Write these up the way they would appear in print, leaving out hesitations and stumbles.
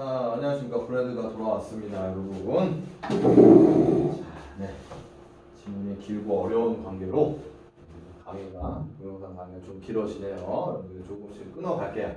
자, 안녕하십니까. 브래드가 돌아왔습니다, 여러분. 자, 네. 지문이 길고 어려운 관계로 강의가, 동영상 강의가 좀 길어지네요. 여러분들 조금씩 끊어갈게요.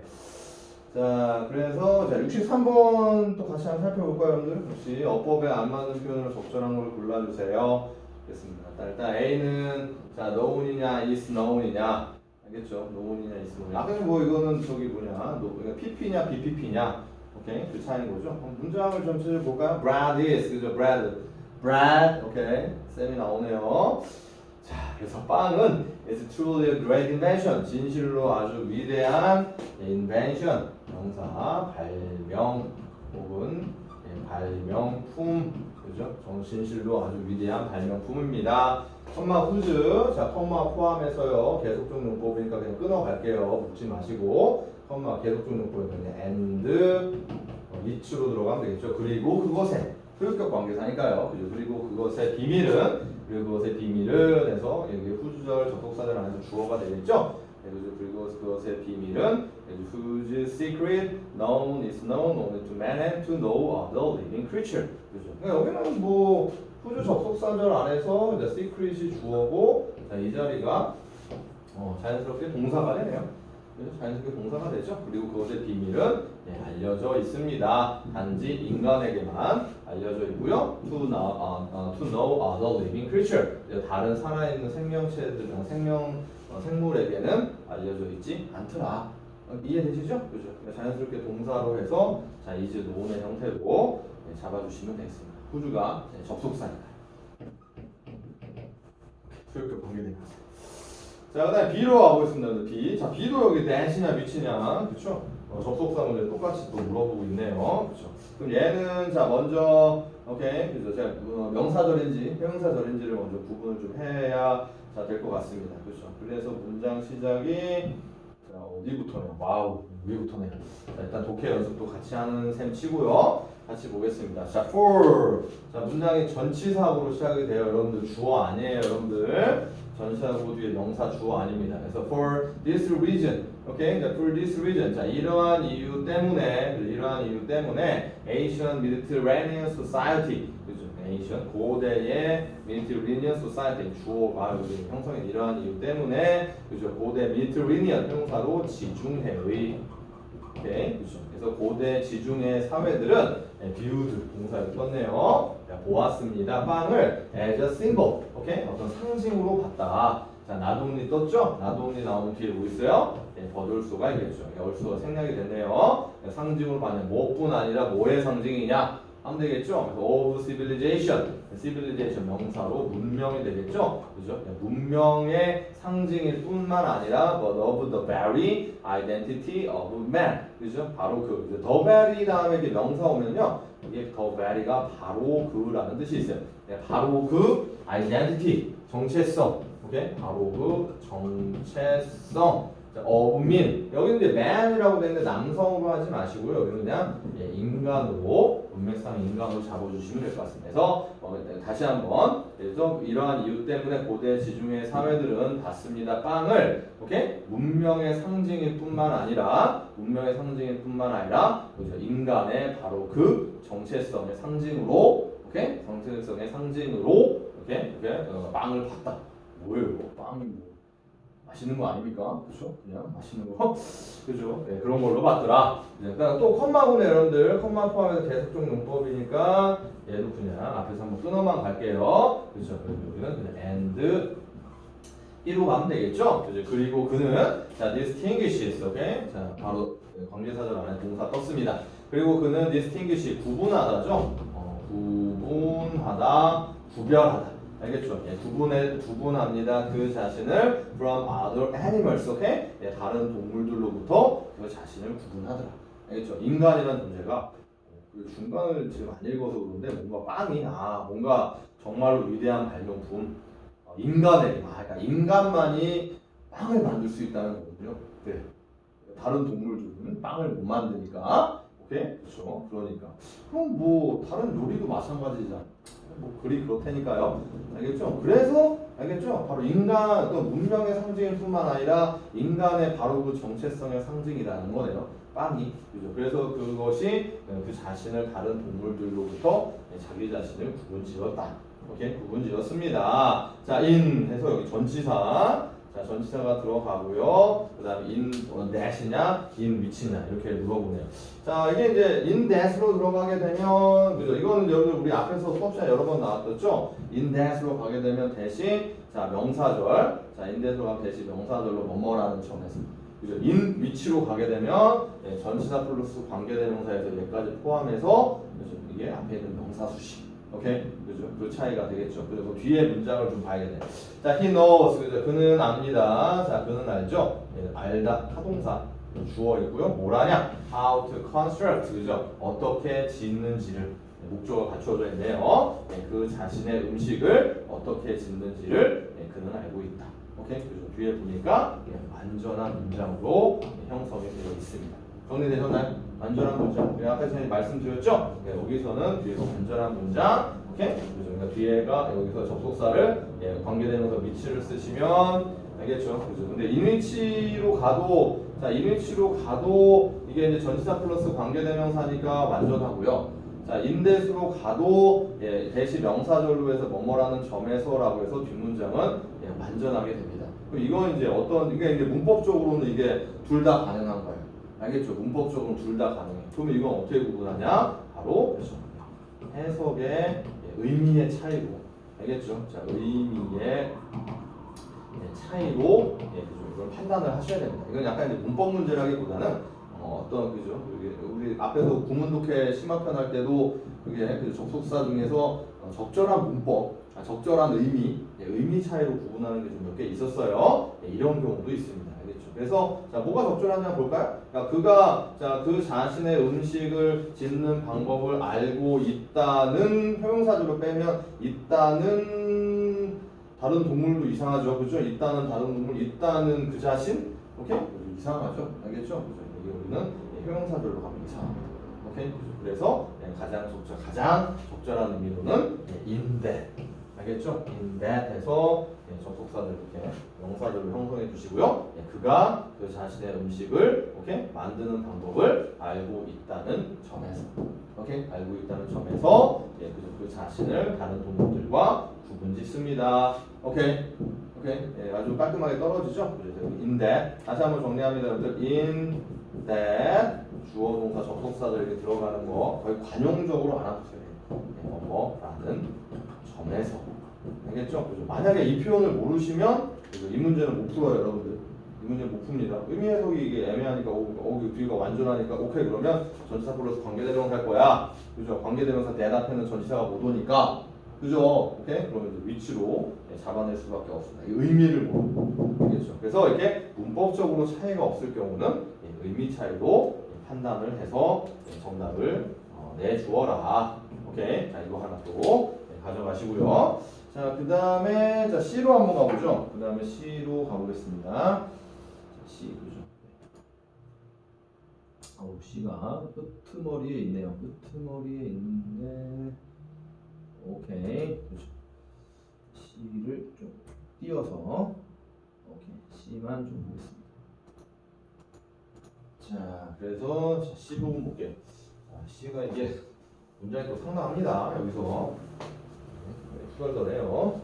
자, 그래서 자, 63번 또 같이 한번 살펴볼까요, 여러분들? 혹시 어법에 안 맞는 표현으로 적절한 걸 골라주세요. 됐습니다. 일단 A는 자, known이냐, is known이냐. 알겠죠? known이냐, is known이냐. 아까 뭐 이거는 저기 뭐냐, PP냐, BPP냐. 오케이, 그 차이인 거죠. 그럼 문장을 좀 찾아볼까요? Brad is, 그죠? Brad, 오케이. 쌤이 나오네요. 자, 그래서 빵은 is truly a great invention. 진실로 아주 위대한 invention. 명사, 발명 혹은 발명품. 그죠? 진실로 아주 위대한 발명품입니다. 컴마 후즈. 자, 컴마 포함해서요. 계속적 용법이니까 그냥 끊어갈게요. 묻지 마시고. 컴마 계속적 용법이니까 그냥 and it로 들어가면 되겠죠. 그리고 그것에 소유격 관계사니까요. 그죠? 그리고 그것의 비밀은 그것의 비밀은 해서 여기 후주절 접속사절 안에서 주어가 되겠죠. 그리고 그것의 비밀은 whose secret known is known only to man and to no other living creature. 그죠? 그러니까 여기는 뭐 후주 접속사절 안에서 이제 secret이 주어고 자, 이 자리가 자연스럽게 동사가 되네요. 그래서 자연스럽게 동사가 되죠. 그리고 그것의 비밀은 알려져 있습니다. 단지 인간에게만 알려져 있고요. To know other living creature. 다른 살아있는 생명체들이나 생물에게는 알려져 있지 않더라. 이해되시죠? 그죠? 자연스럽게 동사로 해서 자, is known의 형태로 잡아주시면 되겠습니다. 후주가 접속사입니다. 소유격 관계되면서. 자, 그 다음에 B로 가보겠습니다. B. 자, B도 여기 that이냐, which냐. 그쵸? 접속사 문제 똑같이 또 물어보고 있네요. 그쵸? 그럼 얘는, 자, 먼저, 오케이. 그죠? 제가 명사절인지, 형용사절인지를 먼저 구분을 좀 해야 될 것 같습니다. 그쵸? 그래서 문장 시작이, 자, 어디부터네요? 와우, 위부터네요. 자, 일단 독해 연습도 같이 하는 셈 치고요. 같이 보겠습니다. 자, for. 자, 문장이 전치사하고로 시작이 돼요. 여러분들 주어 아니에요, 여러분들. 전치사고 뒤에 명사 주어 아닙니다. 그래서 for this reason, 오케이? for this reason, 자 이러한 이유 때문에 Asian Mediterranean Society, 그죠? Asian 고대의 Mediterranean Society 주어가 여기 형성인 이러한 이유 때문에, 그죠? 고대 Mediterranean 형사로 지중해의, 오케이, 그죠? 그래서 고대 지중해 사회들은 viewed 동사를 썼네요. 보았습니다. 빵을 as a symbol, 오케이? 어떤 상징으로 봤다. 자, 나동리 떴죠? 나동리 나오는 뒤에 뭐 있어요? 버돌수가 있겠죠. 얼수가 생략이 됐네요. 상징으로 봤냐? 뭐뿐 아니라 뭐의 상징이냐? 하면 되겠죠? 그래서 of civilization 명사로 문명이 되겠죠? 그죠? 문명의 상징일 뿐만 아니라 but of the very identity of man. 그죠? 바로 그 the very 다음에 이렇게 명사 오면요. 이게 the very가 바로 그라는 뜻이 있어요. 바로 그 identity 정체성. 오케이? 바로 그 정체성. of man. 여기는 이제 man이라고 되는데 남성으로 하지 마시고요. 여기는 그냥 인간으로, 문맥상 인간으로 잡아주시면 될 것 같습니다. 그래서 다시 한번, 그래서 이러한 이유 때문에 고대 지중해 사회들은 받습니다. 빵을, 오케이? 문명의 상징일 뿐만 아니라, 그렇죠? 인간의 바로 그 정체성의 상징으로, 오케이? 정체성의 상징으로, 오케이? 빵을 봤다. 뭐예요? 빵이 뭐? 맛있는 거 아닙니까? 그렇죠? 그냥 맛있는 거, 그죠? 네, 그런 걸로 봤더라. 그러니까 또 컴마군에 여러분들 컴마 포함해서 계속적 용법이니까 얘도 그냥 앞에서 한번 끊어만 갈게요. 그렇죠? 여기는 그냥 and 1로 가면 되겠죠? 그죠? 그리고 그는 자 distinguishes, 오케이? 자 바로 관계사절 안에 동사 떴습니다. 그리고 그는 distinguish 구분하다죠? 구분하다, 구별하다. 알겠죠? 구분합니다. 그 자신을 from other animals, 오케이? 다른 동물들로부터 그 자신을 구분하더라. 알겠죠? 인간이라는 존재가 중간을 지금 안 읽어서 그런데 뭔가 빵이 뭔가 정말로 위대한 발명품, 그러니까 인간만이 빵을 만들 수 있다는 거거든요. 네. 다른 동물들은 빵을 못 만드니까, 오케이? 오케이? 그렇죠. 그러니까 그럼 뭐 다른 요리도 마찬가지잖아. 뭐 그리 그렇다니까요. 알겠죠? 그래서 알겠죠? 바로 인간 또 문명의 상징일 뿐만 아니라 인간의 바로 그 정체성의 상징이라는 거네요. 빵이. 그죠? 그래서 그것이 그 자신을 다른 동물들로부터 자기 자신을 구분지었다. 오케이? 구분지었습니다. 자, 인 해서 여기 전치사. 자, 전치사가 들어가고요. 그 다음에 in that이냐, in which냐 이렇게 물어보네요. 자, 이게 이제 in that으로 들어가게 되면 그죠? 이거는 여러분 우리 앞에서 수업 시간에 여러 번 나왔었죠? in that으로 가게 되면 대신 자 명사절, 자 in that으로 가면 대신 명사절로 뭐뭐라는 점에서 그죠? in which로 가게 되면 전치사 플러스 관계대명사에서 얘까지 포함해서 그죠? 이게 앞에 있는 명사수식. 오케이? 그죠? 그 차이가 되겠죠. 그리고 뒤에 문장을 좀 봐야겠네. 자, he knows. 그죠? 그는 압니다. 자, 그는 알죠? 알다. 타동사. 주어 있고요. 뭘 하냐? How to construct. 그죠? 어떻게 짓는지를. 목적어가 갖추어져 있네요. 그 자신의 음식을 어떻게 짓는지를 그는 알고 있다. 오케이? 그죠? 뒤에 보니까 완전한 문장으로 형성이 되어 있습니다. 정리되셨나요? 완전한 문장. 아까 전에 말씀드렸죠? 여기서는 뒤에서 완전한 문장. 오케이? 그러니까 뒤에가 여기서 접속사를 관계대명사 위치를 쓰시면 알겠죠? 그죠? 근데 인위치로 가도 자 인위치로 가도 이게 이제 전치사 플러스 관계대명사니까 완전하고요. 자 인대수로 가도 대시 명사절로 해서 뭐뭐라는 점에서라고 해서 뒷문장은 완전하게 됩니다. 그럼 이건 이제 어떤 이게 이제 문법적으로는 이게 둘 다 가능한 거예요. 알겠죠? 문법적으로 둘 다 가능해. 그러면 이건 어떻게 구분하냐? 바로 해석의 의미의 차이로. 알겠죠? 자, 의미의 차이로 이걸 판단을 하셔야 됩니다. 이건 약간 이제 문법 문제라기보다는 어떤 그죠? 우리 앞에서 구문독해 심화편 할 때도 그게 그 접속사 중에서 적절한 문법, 적절한 의미 차이로 구분하는 게 좀 몇 개 있었어요. 이런 경우도 있습니다. 그래서 자 뭐가 적절하냐 볼까요? 그러니까 그가 자 그 자신의 음식을 짓는 방법을 알고 있다는 형용사절로 빼면 있다는 다른 동물도 이상하죠, 그죠? 있다는 다른 동물, 있다는 그 자신, 오케이? 이상하죠, 알겠죠? 그죠? 여기 우리는 형용사절로 가면 이상합니다, 오케이? 그래서 가장 적절한 의미로는 in that. 알겠죠? in that 해서 접속사들 이렇게 명사들로 형성해 주시고요. 그가 그 자신의 음식을 오케이? 만드는 방법을 알고 있다는 점에서 오케이? 알고 있다는 점에서 그 자신을 다른 동물들과 구분짓습니다. 오케이? 아주 깔끔하게 떨어지죠? 그래서 in that 다시 한번 정리합니다. 여러분들 in that 주어 동사 접속사들 이렇게 들어가는 거 거의 관용적으로 알아두세요. 뭐라는 점에서 알겠죠? 그죠? 만약에 이 표현을 모르시면 이 문제는 못 풀어요, 여러분들. 이 문제는 못 풉니다. 의미 해석이 이게 애매하니까 뒤가 완전하니까 오케이 그러면 전치사 플러스 관계대명사 할 거야. 그죠? 관계대명사 that 앞에는 전치사가 못 오니까 그죠? 오케이? 그러면 이제 위치로 잡아낼 수밖에 없습니다. 의미를 모르고 알겠죠? 그래서 이렇게 문법적으로 차이가 없을 경우는 의미 차이로 판단을 해서 정답을 내주어라. 오케이? 자 이거 하나 또 가져가시고요. 자, 그 다음에 자 C로 한번 가보죠. 그 다음에 C로 가보겠습니다. 자, C 그죠? C가 끄트머리에 있네요. 끄트머리에 있는데 오케이 그죠? C를 좀 띄어서 오케이 C만 좀 보겠습니다. 자, 그래서 C 부분 볼게요. 자, C가 이게 문장이 또 상당합니다. 여기서 수월더래요.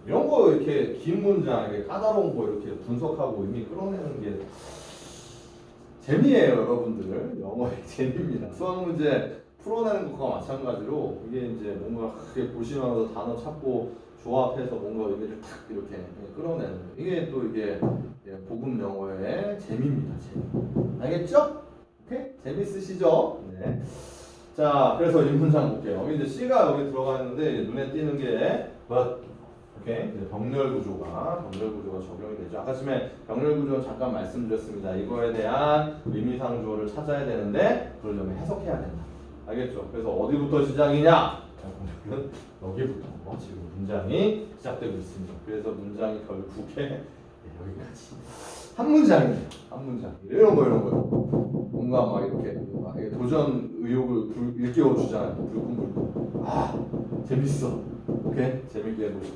이런 거 이렇게 긴 문장, 이렇게 까다로운 거 이렇게 분석하고 의미 끌어내는 게 재미예요, 여러분들. 영어의 재미입니다. 수학 문제 풀어내는 것과 마찬가지로 이게 이제 뭔가 크게 보시면서 단어 찾고 조합해서 뭔가 의미를 탁 이렇게 끌어내는 거. 이게 또 이게 고급 영어의 재미입니다. 재미. 알겠죠? 오케이? 재밌으시죠? 네. 자, 그래서 이 문장 볼게요. 이제 C가 여기 들어가 있는데 눈에 띄는 게 but, 오케이? 병렬 구조가 적용이 되죠. 아까 전에 병렬 구조 잠깐 말씀드렸습니다. 이거에 대한 의미상 주어를 찾아야 되는데 그러려면 해석해야 된다. 알겠죠? 그래서 어디부터 시작이냐? 보면 여기부터 지금 문장이 시작되고 있습니다. 그래서 문장이 결국에 여기까지 한 문장이에요. 한 문장. 이런 거요. 뭔가 막 이렇게 도전 의욕을 일깨워 주잖아요. 불끈불끈. 아 재밌어. 오케이 재밌게 해보자.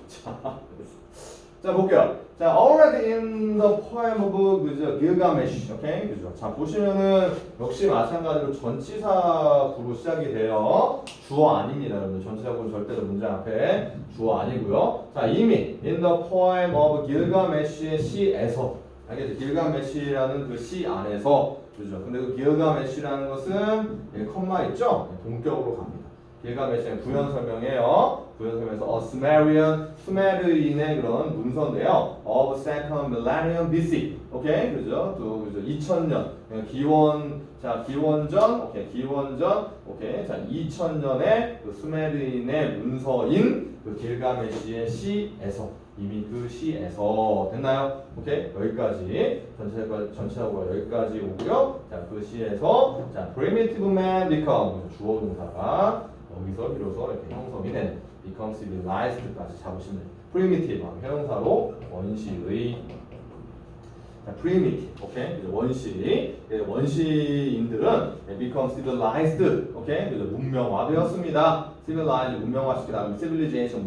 자 볼게요. 자 already in the poem of 그죠 Gilgamesh. 오케이 그죠. 자 보시면은 역시 마찬가지로 전치사 구로 시작이 돼요. 주어 아닙니다. 여러분 전치사 구는 절대로 문장 앞에 주어 아니고요. 자 이미 in the poem of Gilgamesh의 시에서 알겠죠? 길가메시라는 그 시 안에서 그죠? 근데 그 길가메시라는 것은 컴마 있죠? 동격으로 갑니다. 길가메시는 부연 설명이에요. 부연 설명에서 Sumerian 수메르인의 그런 문서인데요. Of second millennium BC. 오케이 그죠? 또 그죠? 2000년 기원전 오케이 기원전 오케이 자 2000년의 그 수메르인의 문서인 그 길가메시의 시에서 이미 그 시에서 됐나요? 오케이 여기까지 전체하고 여기까지 오고요. 자 그 시에서 자 primitive man become 주어 동사가 여기서 비로소 이렇게 형성이 된 become civilized까지 잡으시면 돼요. primitive 형용사로 원시의 자, primitive 오케이 원시인들은 become civilized 오케이 그죠 문명화되었습니다. civilized 문명화시키다 다음에 civilization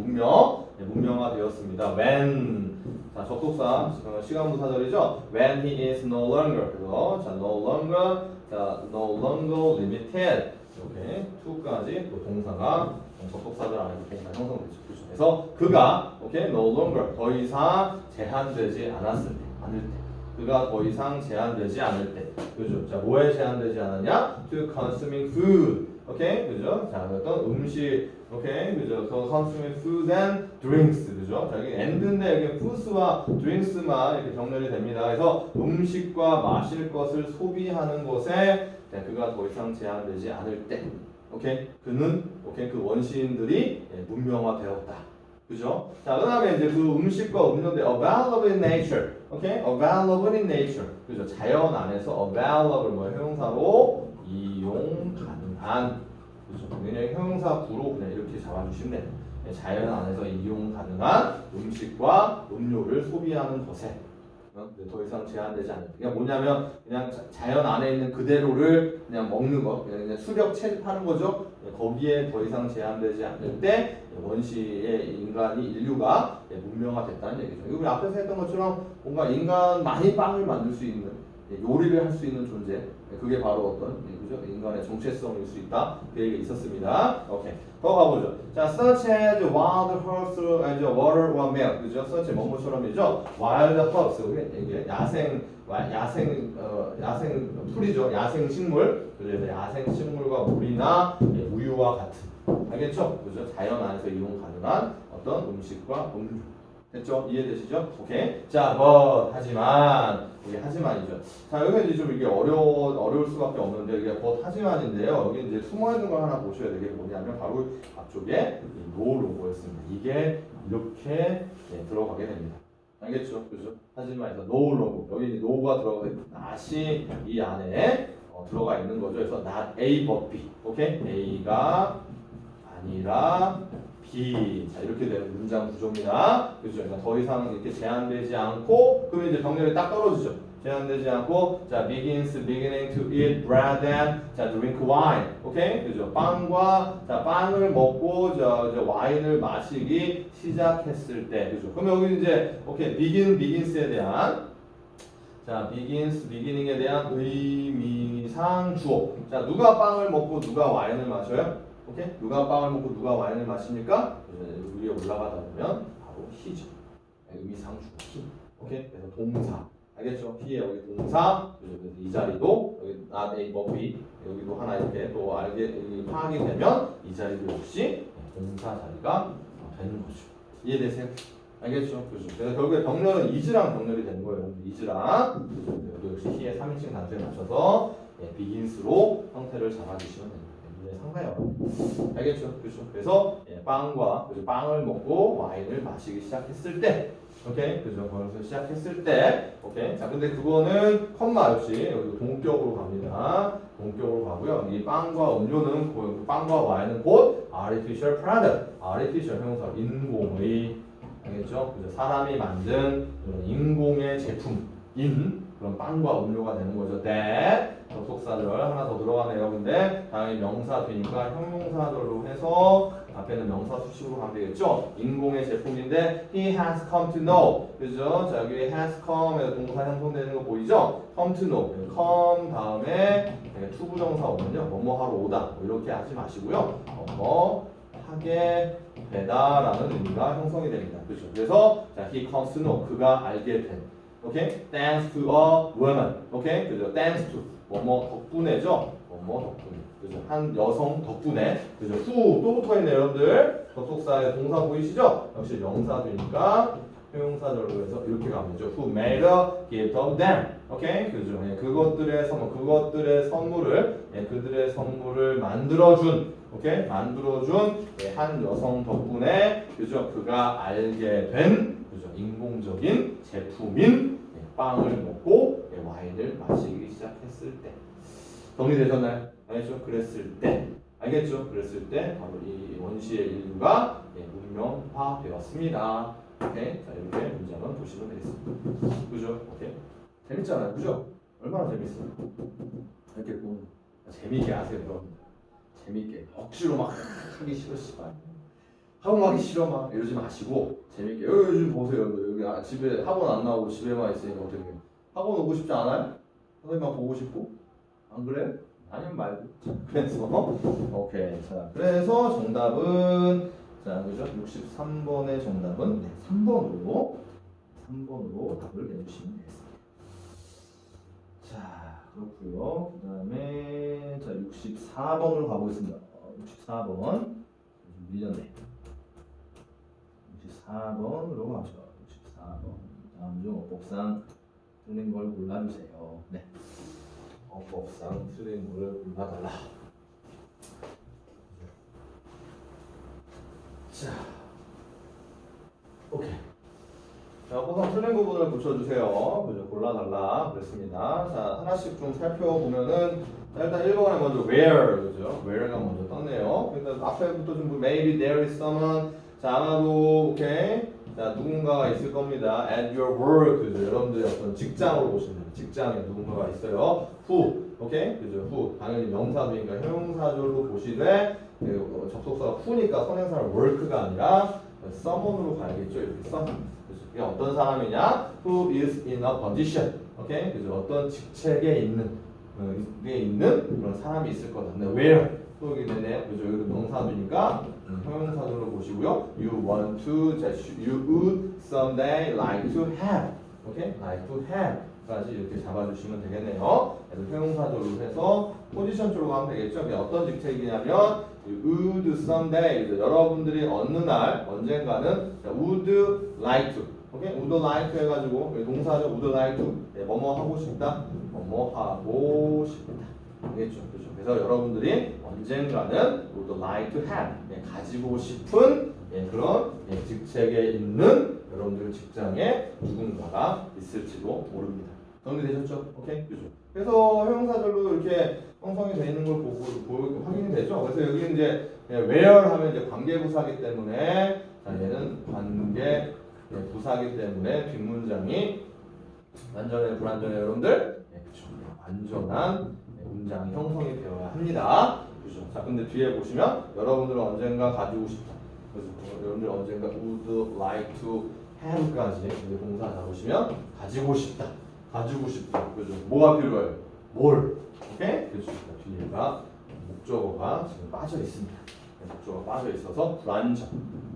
문명화되었습니다. when 자 접속사 시간분사절이죠. when he is no longer 그래서 자 no longer limited 오케이 to까지 또 동사가 접속사절 안에 동사 형성되죠. 그래서 그가 오케이 no longer 더 이상 제한되지 않았을 때 않을 때 그가 더 이상 제한되지 않을 때 그죠? 자 뭐에 제한되지 않았냐? to consuming food 오케이 그죠? 자 어떤 음식 오케이 그죠? to consuming food and drinks 그죠? 자 여기 and인데 여기 foods와 drinks만 이렇게 병렬이 됩니다. 그래서 음식과 마실 것을 소비하는 것에 자, 그가 더 이상 제한되지 않을 때 오케이 그는 오케이 그 원시인들이 문명화되었다. 그죠? 자, 그 다음에 이제 그 음식과 음료인데 available in nature. 오케이? available in nature. 그죠? 자연 안에서 available 뭐 형용사로 이용 가능한. 그죠? 그냥 형용사 구로 그냥 이렇게 잡아주시면 돼요. 자연 안에서 이용 가능한 음식과 음료를 소비하는 것에 더 이상 제한되지 않는. 그냥 뭐냐면 그냥 자연 안에 있는 그대로를 그냥 먹는 거, 그냥 수렵 채집하는 거죠. 거기에 더 이상 제한되지 않을 때 원시의 인류가 문명화됐다는 얘기죠. 이거 우리 앞에서 했던 것처럼 뭔가 인간만이 빵을 만들 수 있는 요리를 할 수 있는 존재. 그게 바로 어떤 그죠? 인간의 정체성일 수 있다. 그 얘기가 있었습니다. 오케이. 더 가보죠. 자, such as wild herbs and water or milk. 그죠? such 뭐뭐처럼이죠. wild herbs. 이게 야생 풀이죠. 야생 식물. 그래서 야생 식물과 물이나 우유와 같은. 알겠죠? 그죠? 자연 안에서 이용 가능한 어떤 음식과 음료. 됐죠? 이해되시죠? 오케이. 자, 하지만 이게 하지만이죠. 자, 여기 이제 좀 이게 어려울 수밖에 없는데 이게 하지만인데요. 여기 이제 숨어 있는 걸 하나 보셔야 되게 뭐냐면 바로 앞쪽에 no 로고였습니다. 이게 이렇게 들어가게 됩니다. 알겠죠? 그죠? 하지만에서 no 로고 여기 no가 들어가게 not이 이 안에 들어가 있는 거죠. 그래서 not A but B. 오케이? A가 아니라 B. 자, 이렇게 되는 문장 구조입니다. 그죠? 그러니까 더 이상 이렇게 제한되지 않고, 그러면 이제 병렬이 딱 떨어지죠. 제한되지 않고, 자, beginning to eat bread and, 자, drink wine. 오케이? 그죠? 빵을 먹고, 와인을 마시기 시작했을 때. 그죠? 그럼 여기 이제, 오케이, begins에 대한, 자, beginning에 대한 의미상 주어. 자, 누가 빵을 먹고 누가 와인을 마셔요? 오케이? 누가 빵을 먹고 누가 와인을 마십니까? 위에 올라가다 보면 바로 he죠. 의미상 주어 he. 오케이? 그래서 동사. 알겠죠? he의 여기 동사. 그래서 이 자리도 여기 not A but B. 여기도 하나 이렇게 또 파악이 되면 이 자리도 역시 동사 자리가 되는 거죠. 이해되세요? 알겠죠? 그죠? 그래서 결국에 병렬은 is랑 병렬이 되는 거예요. is랑 여기 역시 he의 3인칭 단수에 맞춰서 begins로 형태를 잡아주시면 됩니다. 상당히 어려워요. 알겠죠? 그렇죠? 그래서 빵을 먹고 와인을 마시기 시작했을 때, 오케이? 그죠? 거기서 시작했을 때, 오케이? 자, 근데 그거는 컴마 역시 여기 동격으로 갑니다. 동격으로 가고요. 이 빵과 음료는 빵과 와인은 곧 artificial product, artificial 형용사 인공의, 알겠죠? 그죠? 사람이 만든 인공의 제품인 그런 빵과 음료가 되는 거죠. That 접속사절 하나 더 들어가네요. 근데 당연히 명사 되니까 형용사절로 해서 앞에는 명사 수식으로 가면 되겠죠. 인공의 제품인데 he has come to know. 그죠? 자, 여기 has come에서 동사 형성되는 거 보이죠? come to know. come 다음에 투부정사 오면요. 뭐뭐 하러 오다. 뭐 이렇게 하지 마시고요. 뭐 하게 되다라는 의미가 형성이 됩니다. 그렇죠? 그래서 자, he comes to know. 그가 알게 된. 오케이? Thanks to a woman. 오케이? 그죠? Thanks to 뭐뭐 덕분에죠. 뭐뭐 덕분에. 그죠? 한 여성 덕분에. 그죠? who 또 붙어 있네 여러분들. 접속사의 동사 보이시죠? 역시 명사되니까 형용사절로 해서 이렇게 가면 되죠. Who made a gift of them. 오케이? 그죠? 예, 그것들의 선물을 그들의 선물을 만들어준. 오케이? 만들어준 한 여성 덕분에 그죠? 그가 알게 된 그죠? 인공적인 제품인 빵을 먹고 와인을 마시기 시작했을 때. 정리되셨나요? 알겠죠? 그랬을 때. 알겠죠? 그랬을 때 바로 이 원시의 인류가 문명화되었습니다. 오케이? 자, 이렇게 문장은 보시면 되겠습니다. 그죠? 오케이? 재밌잖아요. 그죠? 얼마나 재밌어요? 이렇게 보면 재미있게 하세요, 여러분. 재밌게. 억지로 막 하기 싫어, 씨발. 학원 가기 싫어, 막 이러지 마시고 재밌게. 여기 요즘 보세요. 여기 집에 학원 안 나오고 집에만 있으니까 어떻게 해요? 학원 오고 싶지 않아요? 선생님만 보고 싶고? 안 그래요? 아니면 말고. 그래서 오케이. 자, 그래서 정답은 자, 그죠? 63번의 정답은 3번으로 답을 내주시면 되겠습니다. 자, 그렇고요. 그 다음에 자 64번으로 가보겠습니다. 64번 밀렸네. 64번으로 가죠. 64번 다음 중 어법상 틀린 걸 골라주세요. 네. 어법상 틀린 걸 골라달라. 자, 오케이. 자, 어법상 틀린 부분을 붙여주세요. 그죠? 골라달라. 그랬습니다. 자, 하나씩 좀 살펴보면은 자, 일단 1번에 먼저 where, 그죠? where가 먼저 떴네요. 일단 앞에부터 좀 maybe there is someone. 자, 아마도 오케이. 자, 누군가가 있을 겁니다. at your work, 그죠? 여러분들의 어떤 직장으로 보시면 돼요. 직장에 누군가가 있어요. who, 오케이? 그죠? who. 당연히 명사도니까 형용사절로 보시되 접속사가 who니까 선행사는 work가 아니라 someone으로 가야겠죠. 이렇게 someone. 그게 어떤 사람이냐? Who is in a position. 오케이? 그죠? 어떤 직책에 있는 그런 사람이 있을 거다. 근데 where? 또 여기 되네요. 그죠? 여기도 명사도니까 형용사절로 보시고요. You want to, you would someday like to have. 오케이? like to have. 까지 이렇게 잡아주시면 되겠네요. 그래서 형용사절로 해서 포지션 쪽으로 가면 되겠죠. 그게 어떤 직책이냐면 would someday. 여러분들이 어느 날 언젠가는 would like to. 오케이? would like to 해가지고 동사죠. would like to. 네, 뭐뭐 하고 싶다. 뭐뭐 하고 싶다. 알겠죠? 그렇죠? 그래서 여러분들이 언젠가는 would like to have. 네, 가지고 싶은 그런 직책에 있는 여러분들 직장에 누군가가 있을지도 모릅니다. 정리되셨죠? 오케이? 그죠? 그래서 형용사절로 이렇게 형성이 되어 있는 걸 보고 확인이 되죠? 그래서 여기 이제 where 하면 이제 관계부사기 때문에 자, 얘는 관계 부사기 때문에 뒷문장이 완전해 불완전해 여러분들? 네, 그렇죠. 완전한 문장이 형성이 되어야 합니다. 그죠? 자, 근데 뒤에 보시면 여러분들은 언젠가 가지고 싶다. 그래서 여러분들 언젠가 would like to have까지 동사 잡으시면 가지고 싶다. 가지고 싶다. 그죠? 뭐가 필요해요? 뭘? 오케이? 그죠? 뒤에가 목적어가 지금 빠져 있습니다. 목적어가 빠져 있어서 불완전.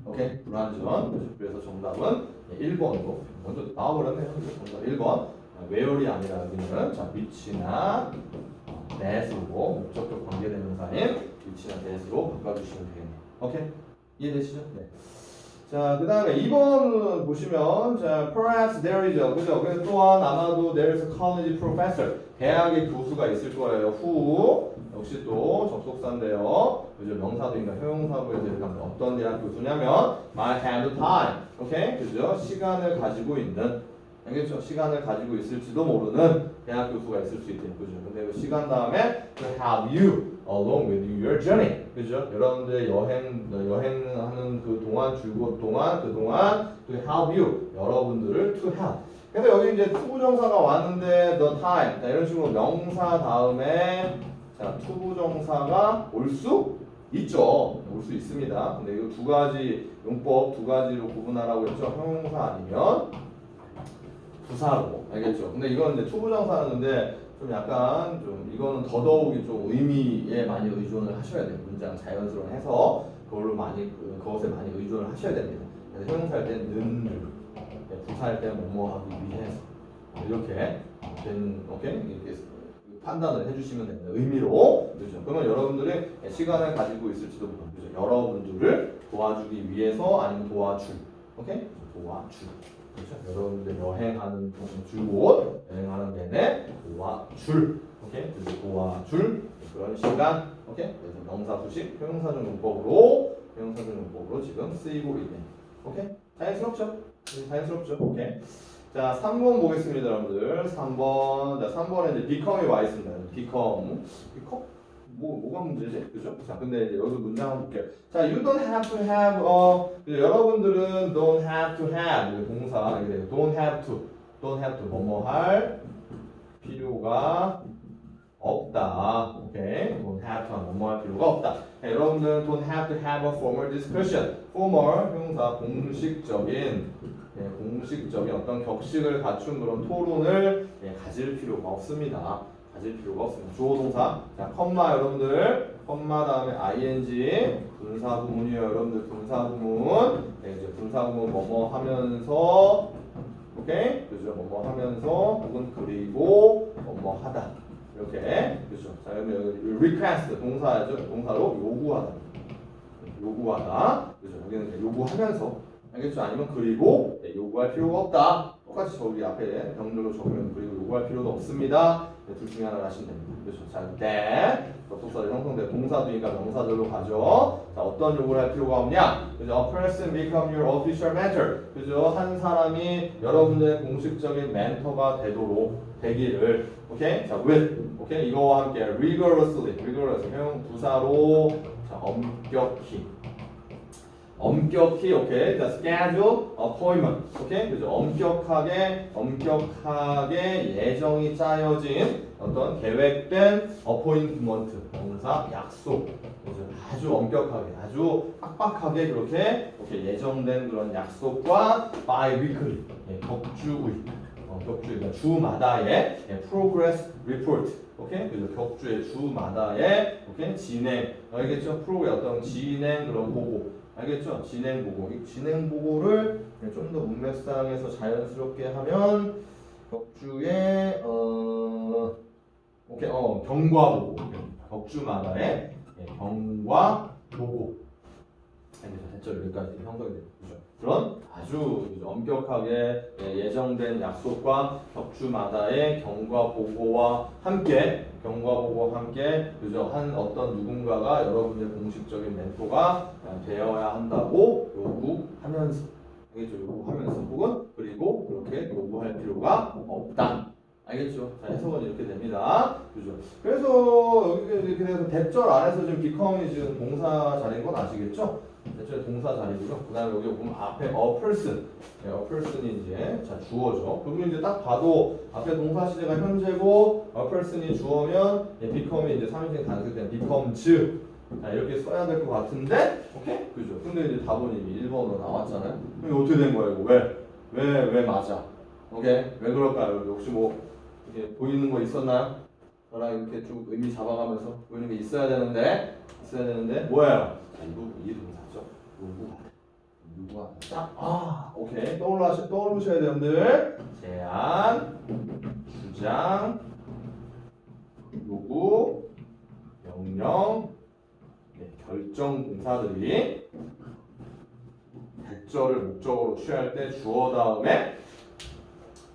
오케이? 불완전. 그죠? 그래서 정답은 1번으로 먼저 나와버렸네요. 정답 1번. where이 아니라 여기는 자, which나 that으로 목적격 관계대명사인 which나 that으로 바꿔주시면 되겠네요. 오케이? 이해되시죠? 네. 자, 그 다음에 2번 보시면, 자, perhaps there is, 그죠? 그래서 또한 아마도 there is a college professor. 대학의 교수가 있을 거예요. who. 역시 또 접속사인데요. 그죠? 명사도인가 형용사부에서 이렇게 하면 어떤 대학 교수냐면, might have time. 오케이? 그죠? 시간을 가지고 있는. 알겠죠? 시간을 가지고 있을지도 모르는 대학 교수가 있을 수 있대요. 그죠? 근데 그 시간 다음에 to help you along with your journey. 그죠? 여러분들 여행하는 그 동안 즐거운 동안 그동안 to help you 여러분들을 to help 그래서 여기 이제 투부정사가 왔는데 the time 자, 이런 식으로 명사 다음에 자 투부정사가 올 수 있죠. 올 수 있습니다. 근데 이 두 가지 용법 두 가지로 구분하라고 했죠. 형용사 아니면 부사로 알겠죠. 근데 이건 이제 투부정사였는데 좀 약간 좀 이거는 더더욱이 좀 의미에 많이 의존을 하셔야 돼요. 문장 자연스러워해서 그걸로 많이 그것에 많이 의존을 하셔야 됩니다. 그래서 형용사할 때는 는 부사할 때는 뭐뭐 하기 위해서 이렇게 오케이 이렇게 판단을 해주시면 됩니다. 의미로 그렇죠. 그러면 여러분들이 시간을 가지고 있을지도 모르죠. 그렇죠? 여러분들을 도와주기 위해서 아니면 도와줄 오케이 도와줄 그렇죠. 여러분들 여행하는 줄곧 여행하는 내내 도와줄 오케이 그래서 도와줄 그런 시간 오케이 그래서 명사 수식 형용사적 용법으로 지금 쓰이고 있네. 오케이 자연스럽죠? 자연스럽죠? 오케이. 자, 3번 보겠습니다, 여러분들. 3번. 자, 3번에 이제 become이 와 있습니다. become. 뭐가 문제지? 그죠? 자, 근데 이제 여기서 문장 한번 볼게요. 자, you don't have to have, 여러분들은 don't have to have. 동사. 이게 don't have to. 뭐뭐 할 필요가 없다. 오케이. don't have to 뭐뭐 할 필요가 없다. 자, 여러분들은 don't have to have a formal discussion. formal, 형용사, 공식적인 어떤 격식을 갖춘 그런 토론을 가질 필요가 없습니다. 주어 동사. 자, 컴마 여러분들. 컴마 다음에 ing. 분사 구문이에요, 여러분들. 분사 구문. 네, 이제 분사 구문 뭐뭐 하면서 오케이? 그죠? 뭐뭐 하면서 혹은 그리고 뭐뭐 하다. 이렇게. 그죠? 자, 그러면 request 동사죠. 동사로 요구하다. 그죠? 여기는 요구하면서 알겠죠? 아니면 그리고 요구할 필요가 없다. 똑같이 저기 앞에 병렬로 적으면 그리고 요구할 필요도 없습니다. 둘 중에 하나를 하시면 됩니다. 그렇죠? 자, that 접속사로 형성된 동사도니까 명사절로 가죠. 자, 어떤 요구를 할 필요가 없냐? 그죠? A person become your official mentor. 그죠? 한 사람이 여러분의 공식적인 멘토가 되기를. 오케이? 자, with. 오케이? 이거와 함께 rigorously 형 부사로 자, 엄격히 오케이 자 schedule appointment 오케이 그죠 엄격하게 예정이 짜여진 어떤 계획된 appointment 동사 약속 그죠 아주 엄격하게 아주 빡빡하게 그렇게 예정된 그런 약속과 bi-weekly 격주의 그러니까 주마다의 progress report 오케이 그죠 격주의 주마다의 오케이 진행 알겠죠 프로의 어떤 진행 그런 보고 알겠죠? 진행 보고. 이 진행 보고를 좀 더 문맥상에서 자연스럽게 하면 격주의 경과 보고. 격주마다의 경과 보고. 알겠죠? 여기까지 형성이 됩니다. 그죠? 그런 아주 엄격하게 예정된 약속과 격주마다의 경과 보고와 함께 그죠 한 어떤 누군가가 여러분의 공식적인 멘토가 되어야 한다고 요구하면서 알겠죠? 요구하면서 혹은 그리고 그렇게 요구할 필요가 없다. 알겠죠? 자, 해석은 이렇게 됩니다. 그죠? 그래서 여기 이렇게 돼서 대절 안에서 지금 become이 지금 동사 자리인 건 아시겠죠? 대절 동사 자리고요. 그 다음에 여기 보면 앞에 a person, a person이 이제 자 주어죠. 그러면 이제 딱 봐도 앞에 동사 시제가 현재고 a person이 주어면 become이 이제 3인칭 단수된 becomes 자, 이렇게 써야 될 것 같은데, 오케이? 그죠? 근데 이제 답은 이미 1번으로 나왔잖아요. 그럼 어떻게 된 거예요, 이거? 왜 맞아? 오케이? 왜 그럴까요? 혹시 뭐 이렇게 보이는 거 있었나요? 저랑 이렇게 쭉 의미 잡아가면서 보이는 게 있어야 되는데 뭐예요? 자, 이 동사죠. 누구가 딱 오케이 떠오르셔야 돼요, 여러분들. 제안, 주장, 요구, 명령, 결정 동사들이 대절을 목적으로 취할 때 주어 다음에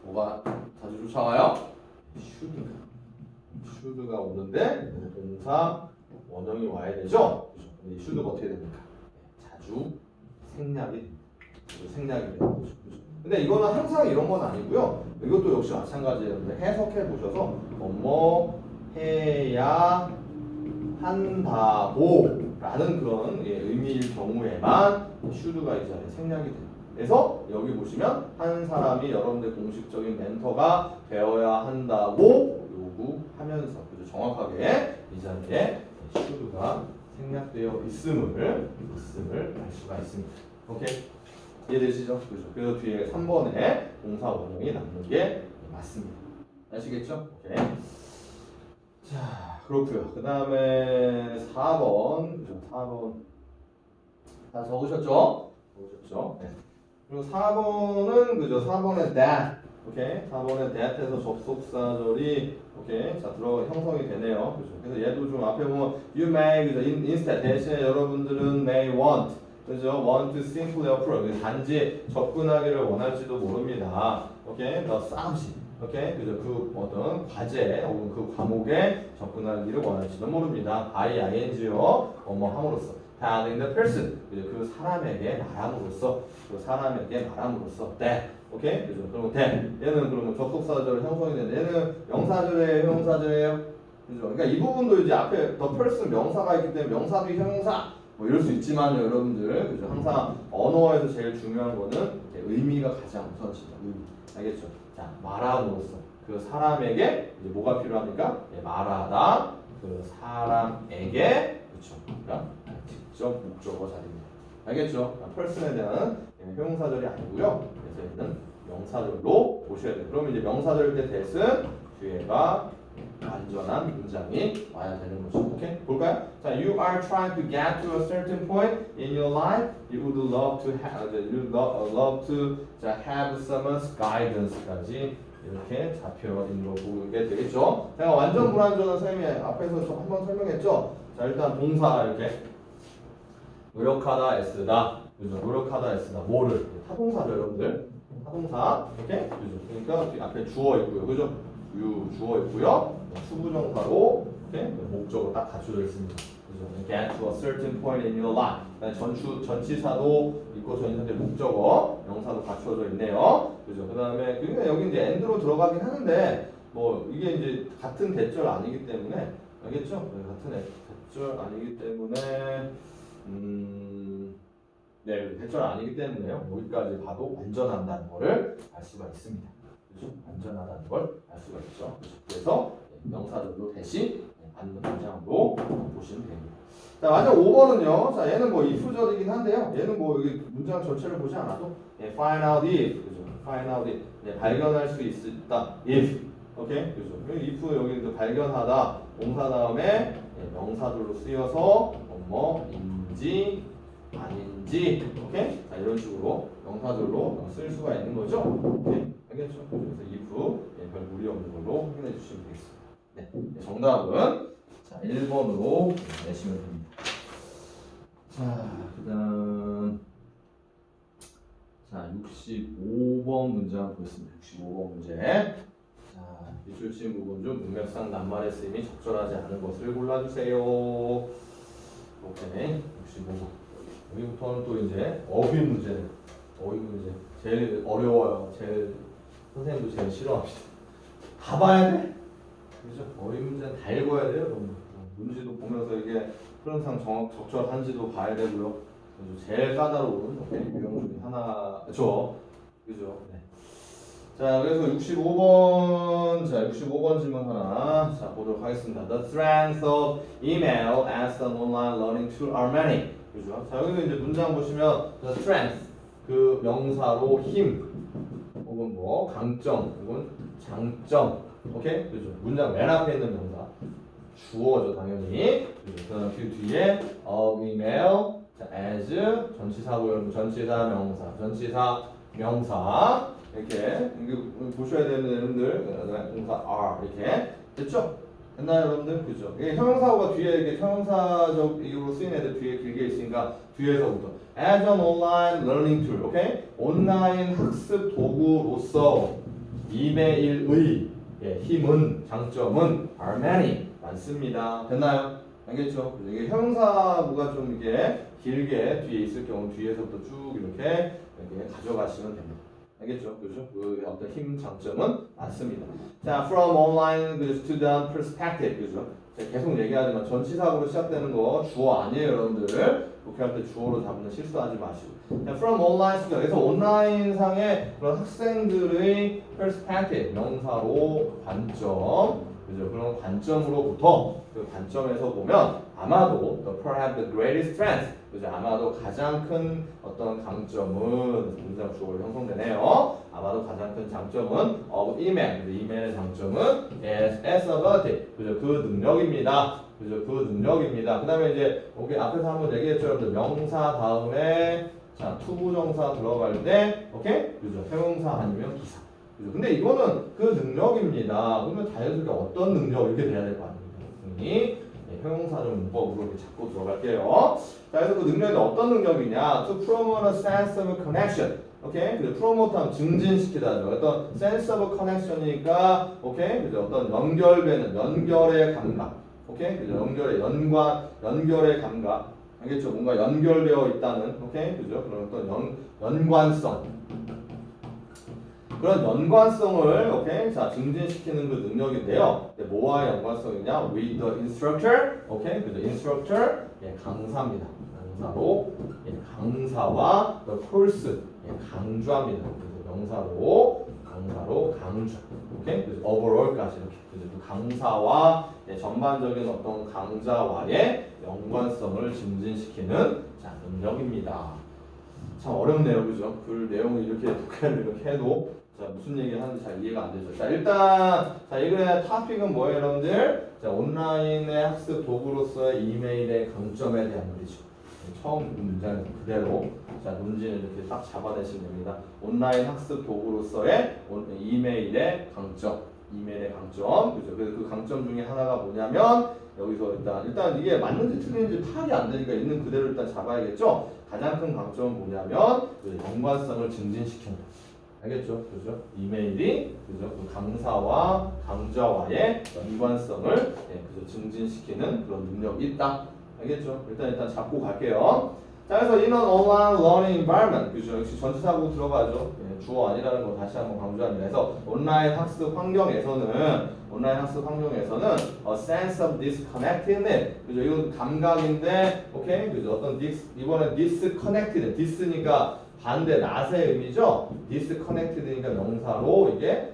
뭐가 자주 쫓아와요? should가 오는데 동사 원형이 와야 되죠? 근데 이 should가 어떻게 됩니까? 자주 생략이 돼요. 근데 이거는 항상 이런 건 아니고요. 이것도 역시 마찬가지예요. 해석해 보셔서 뭐뭐 해야 한다고 라는 그런 의미일 경우에만 should가 이 자리에 생략이 돼요. 그래서 여기 보시면 한 사람이 여러분들 공식적인 멘토가 되어야 한다고 요구하면서 그죠? 정확하게 이 자리에 should가 생략되어 있음을 알 수가 있습니다. 오케이? 이해되시죠? 그죠? 그래서 뒤에 3번에 동사 원형이 남는 게 맞습니다. 아시겠죠? 오케이. 자, 그렇고요. 그 다음에 4번. 그죠? 4번. 다 적으셨죠? 적으셨죠? 네. 그리고 4번은 그죠? 4번에 that. 오케이? 4번에 that에서 접속사절이 오케이? 자, 형성이 되네요. 그죠? 그래서 얘도 좀 앞에 보면 you may 그죠? instead 대신에 여러분들은 may want. 그죠? want to simply approve. 단지 접근하기를 원할지도 모릅니다. 오케이? the subject. 오케이? 그죠? 그 어떤 과제 혹은 그 과목에 접근하기를 원할지도 모릅니다. by ing요. 함으로써. having the person. 그죠? 그 사람에게 말함으로써. that. 오케이? 그죠? 그러면 that. 얘는 그러면 접속사절 형성이 되는데 얘는 명사절이에요, 형용사절이에요? 그죠? 그러니까 이 부분도 이제 앞에 the person 명사가 있기 때문에 명사 비 형용사 뭐 이럴 수 있지만요, 여러분들. 그죠? 항상 언어에서 제일 중요한 거는 의미가 가장 우선입니다. 의미. 알겠죠? 자, 말함으로써 그 사람에게 이제 뭐가 필요합니까? 말하다 그 사람에게 그렇죠. 그러니까 직접 목적어 자리입니다. 알겠죠? person에 대한 형용사절이 아니고요. 그래서 얘는 명사절로 보셔야 돼요. 그러면 이제 명사절 때 that은 뒤에가 완전한 문장이 와야 되는 거죠. 오케이? 볼까요? 자, you are trying to get to a certain point in your life. You would love to have someone's guidance까지 이렇게 잡혀 있는 거 보게 되겠죠. 제가 완전 불완전한 셈이 앞에서 한번 설명했죠. 자, 일단 동사 이렇게 노력하다 애쓰다. 그죠? 노력하다 애쓰다. 뭐를? 타동사죠, 여러분들. 타동사. 이렇게. 그죠? 그러니까 앞에 주어 있고요. 그죠? 주어 있고요. 수부정사로 이렇게 목적어 딱 갖춰져 있습니다. 그죠? Get to a certain point in your life. 전치사도 있고 전치사의 목적어, 명사도 갖춰져 있네요. 그죠? 그다음에 그러니까 여기 이제 end로 들어가긴 하는데 뭐 이게 이제 같은 대절 아니기 때문에 알겠죠? 같은 대절 아니기 때문에 네, 대절 아니기 때문에요. 여기까지 봐도 완전한다는 거를 알 수가 있습니다. 그렇죠? 완전하다는 걸 알 수가 있죠. 그래서 명사절로 대신 맞는 문장으로 보시면 됩니다. 자, 마지막 5번은요. 자, 얘는 뭐 if절이긴 한데요. 얘는 뭐 여기 문장 전체를 보지 않아도 find out if, 그죠? find out if, 발견할 수 있다. if, 오케이, 그죠? if 여기 발견하다, 동사 다음에 명사절로 쓰여서 뭐인지 아닌지, 오케이? 자, 이런 식으로 명사절로 쓸 수가 있는 거죠. 오케이? 알겠죠? 그래서 if 별 무리 없는 걸로 확인해 주시면 되겠습니다. 네, 정답은 자 1번으로 내시면 됩니다. 자, 그다음 자 65번 문장 보겠습니다. 65번 문제. 자, 밑줄 친 부분 중 문맥상 낱말의 쓰임이 적절하지 않은 것을 골라주세요. 오케이, 65번. 여기부터는 또 이제 어휘 문제. 어휘 문제 제일 어려워요. 선생님도 제일 싫어합니다. 다 봐야 돼? 그죠? 어휘 문제는 다 읽어야 돼요. 문제도 보면서 이게 흐름상 적절한지도 봐야 되고요. 그래서 제일 까다로운 유형 중에 하나죠. 그죠? 네. 자, 그래서 65번 질문 하나 자 보도록 하겠습니다. The strengths of email as an online learning tool are many. 그죠? 자, 여기서 이제 문장 보시면 the strength 그 명사로 힘 혹은 뭐 강점 혹은 장점. 오케이? 그죠? 문장 맨 앞에 있는 명사 주어죠, 당연히. 그죠? 그다음 그 뒤에 of email 자, as 전치사고요. 전치사 명사 이렇게 보셔야 되는 여러분들 동사 are 이렇게 됐죠? 됐나요, 여러분들? 그죠? 이게 형용사가 뒤에 이렇게 형용사적 이유로 쓰인 애들 뒤에 길게 있으니까 뒤에서부터 as an online learning tool, 오케이? 온라인 학습 도구로서 이메일의 힘은 장점은 are many 많습니다. 됐나요? 알겠죠? 이게 형용사가 좀 이게 길게 뒤에 있을 경우 뒤에서부터 쭉 이렇게 가져가시면 됩니다. 알겠죠? 그죠? 그 어떤 힘 장점은 많습니다. 자, from online student perspective, 그죠? 제가 계속 얘기하지만 전치사구로 시작되는 거 주어 아니에요, 여러분들. 그렇게 할 때 주어로 잡는 실수하지 마시고. 자, from online school. 그래서 온라인상의 그런 학생들의 perspective, 명사로 관점, 그죠? 그런 관점으로부터 그 관점에서 보면 아마도 perhaps the greatest strength, 그죠? 아마도 가장 큰 어떤 강점은 문장 주어로 형성되네요. 아마도 가장 큰 장점은 of email, 이메일의 장점은 is ability, 그죠? 그 능력입니다. 그죠? 그 능력입니다. 그 다음에 이제 여기 앞에서 한번 얘기했죠, 여러분들. 명사 다음에 자 투부정사 들어갈 때, 오케이? 그죠? 형용사 아니면 기사. 그죠? 근데 이거는 그 능력입니다. 그러면 자연스럽게 어떤 능력 이렇게 돼야 될 거 아닙니까? 형용사적 문법으로 이렇게 잡고 들어갈게요. 자, 그래서 그 능력이 어떤 능력이냐? To promote a sense of connection. 오케이? 그죠? 프로모트하면 증진시키다죠. 어떤 sense of connection이니까, 오케이? 그죠? 어떤 연결되는, 연결의 감각. 오케이? 그죠? 연결의 감각. 알겠죠? 뭔가 연결되어 있다는, 오케이? 그죠? 그런 어떤 연관성. 그런 연관성을, 오케이? 자, 증진시키는 그 능력인데요. 뭐와의 연관성이냐? With the instructor. 오케이? 그죠? instructor. 예, 강사입니다. 강사로. 예, 강사와 the course. 예, 강조합니다. 그래서 명사로 강조. 오케이? 그래서 overall까지 이렇게. 그래서 그 강사와 예, 전반적인 어떤 강자와의 연관성을 증진시키는 자, 능력입니다. 참 어렵네요, 그죠? 그 내용을 이렇게 독해를 이렇게 해도 자 무슨 얘기 하는지 잘 이해가 안 되죠. 자 일단 자 이번에 토픽은 뭐예요, 여러분들? 자 온라인의 학습 도구로서의 이메일의 강점에 대한 글이죠. 처음 문장에서 그대로 자 논지를 이렇게 딱 잡아내시면 됩니다. 온라인 학습 도구로서의 이메일의 강점, 그죠? 그래서 그 강점 중에 하나가 뭐냐면 여기서 일단 이게 맞는지 틀린지 파악이 안 되니까 있는 그대로 일단 잡아야겠죠. 가장 큰 강점은 뭐냐면 연관성을 증진시킨다. 알겠죠? 그죠? 이메일이 그죠? 그 강사와 강좌와의 연관성을 그죠? 증진시키는 그런 능력이 있다. 알겠죠? 일단 잡고 갈게요. 자, 그래서 in an online learning environment, 그죠? 역시 전치사고 들어가죠. 예, 주어 아니라는 거 다시 한번 강조합니다. 그래서 온라인 학습 환경에서는 a sense of disconnectedness, 그죠? 이건 감각인데, 오케이, 그죠? 어떤 이번에 disconnected, dis니까 반대 not의 의미죠. disconnected니까 명사로 이게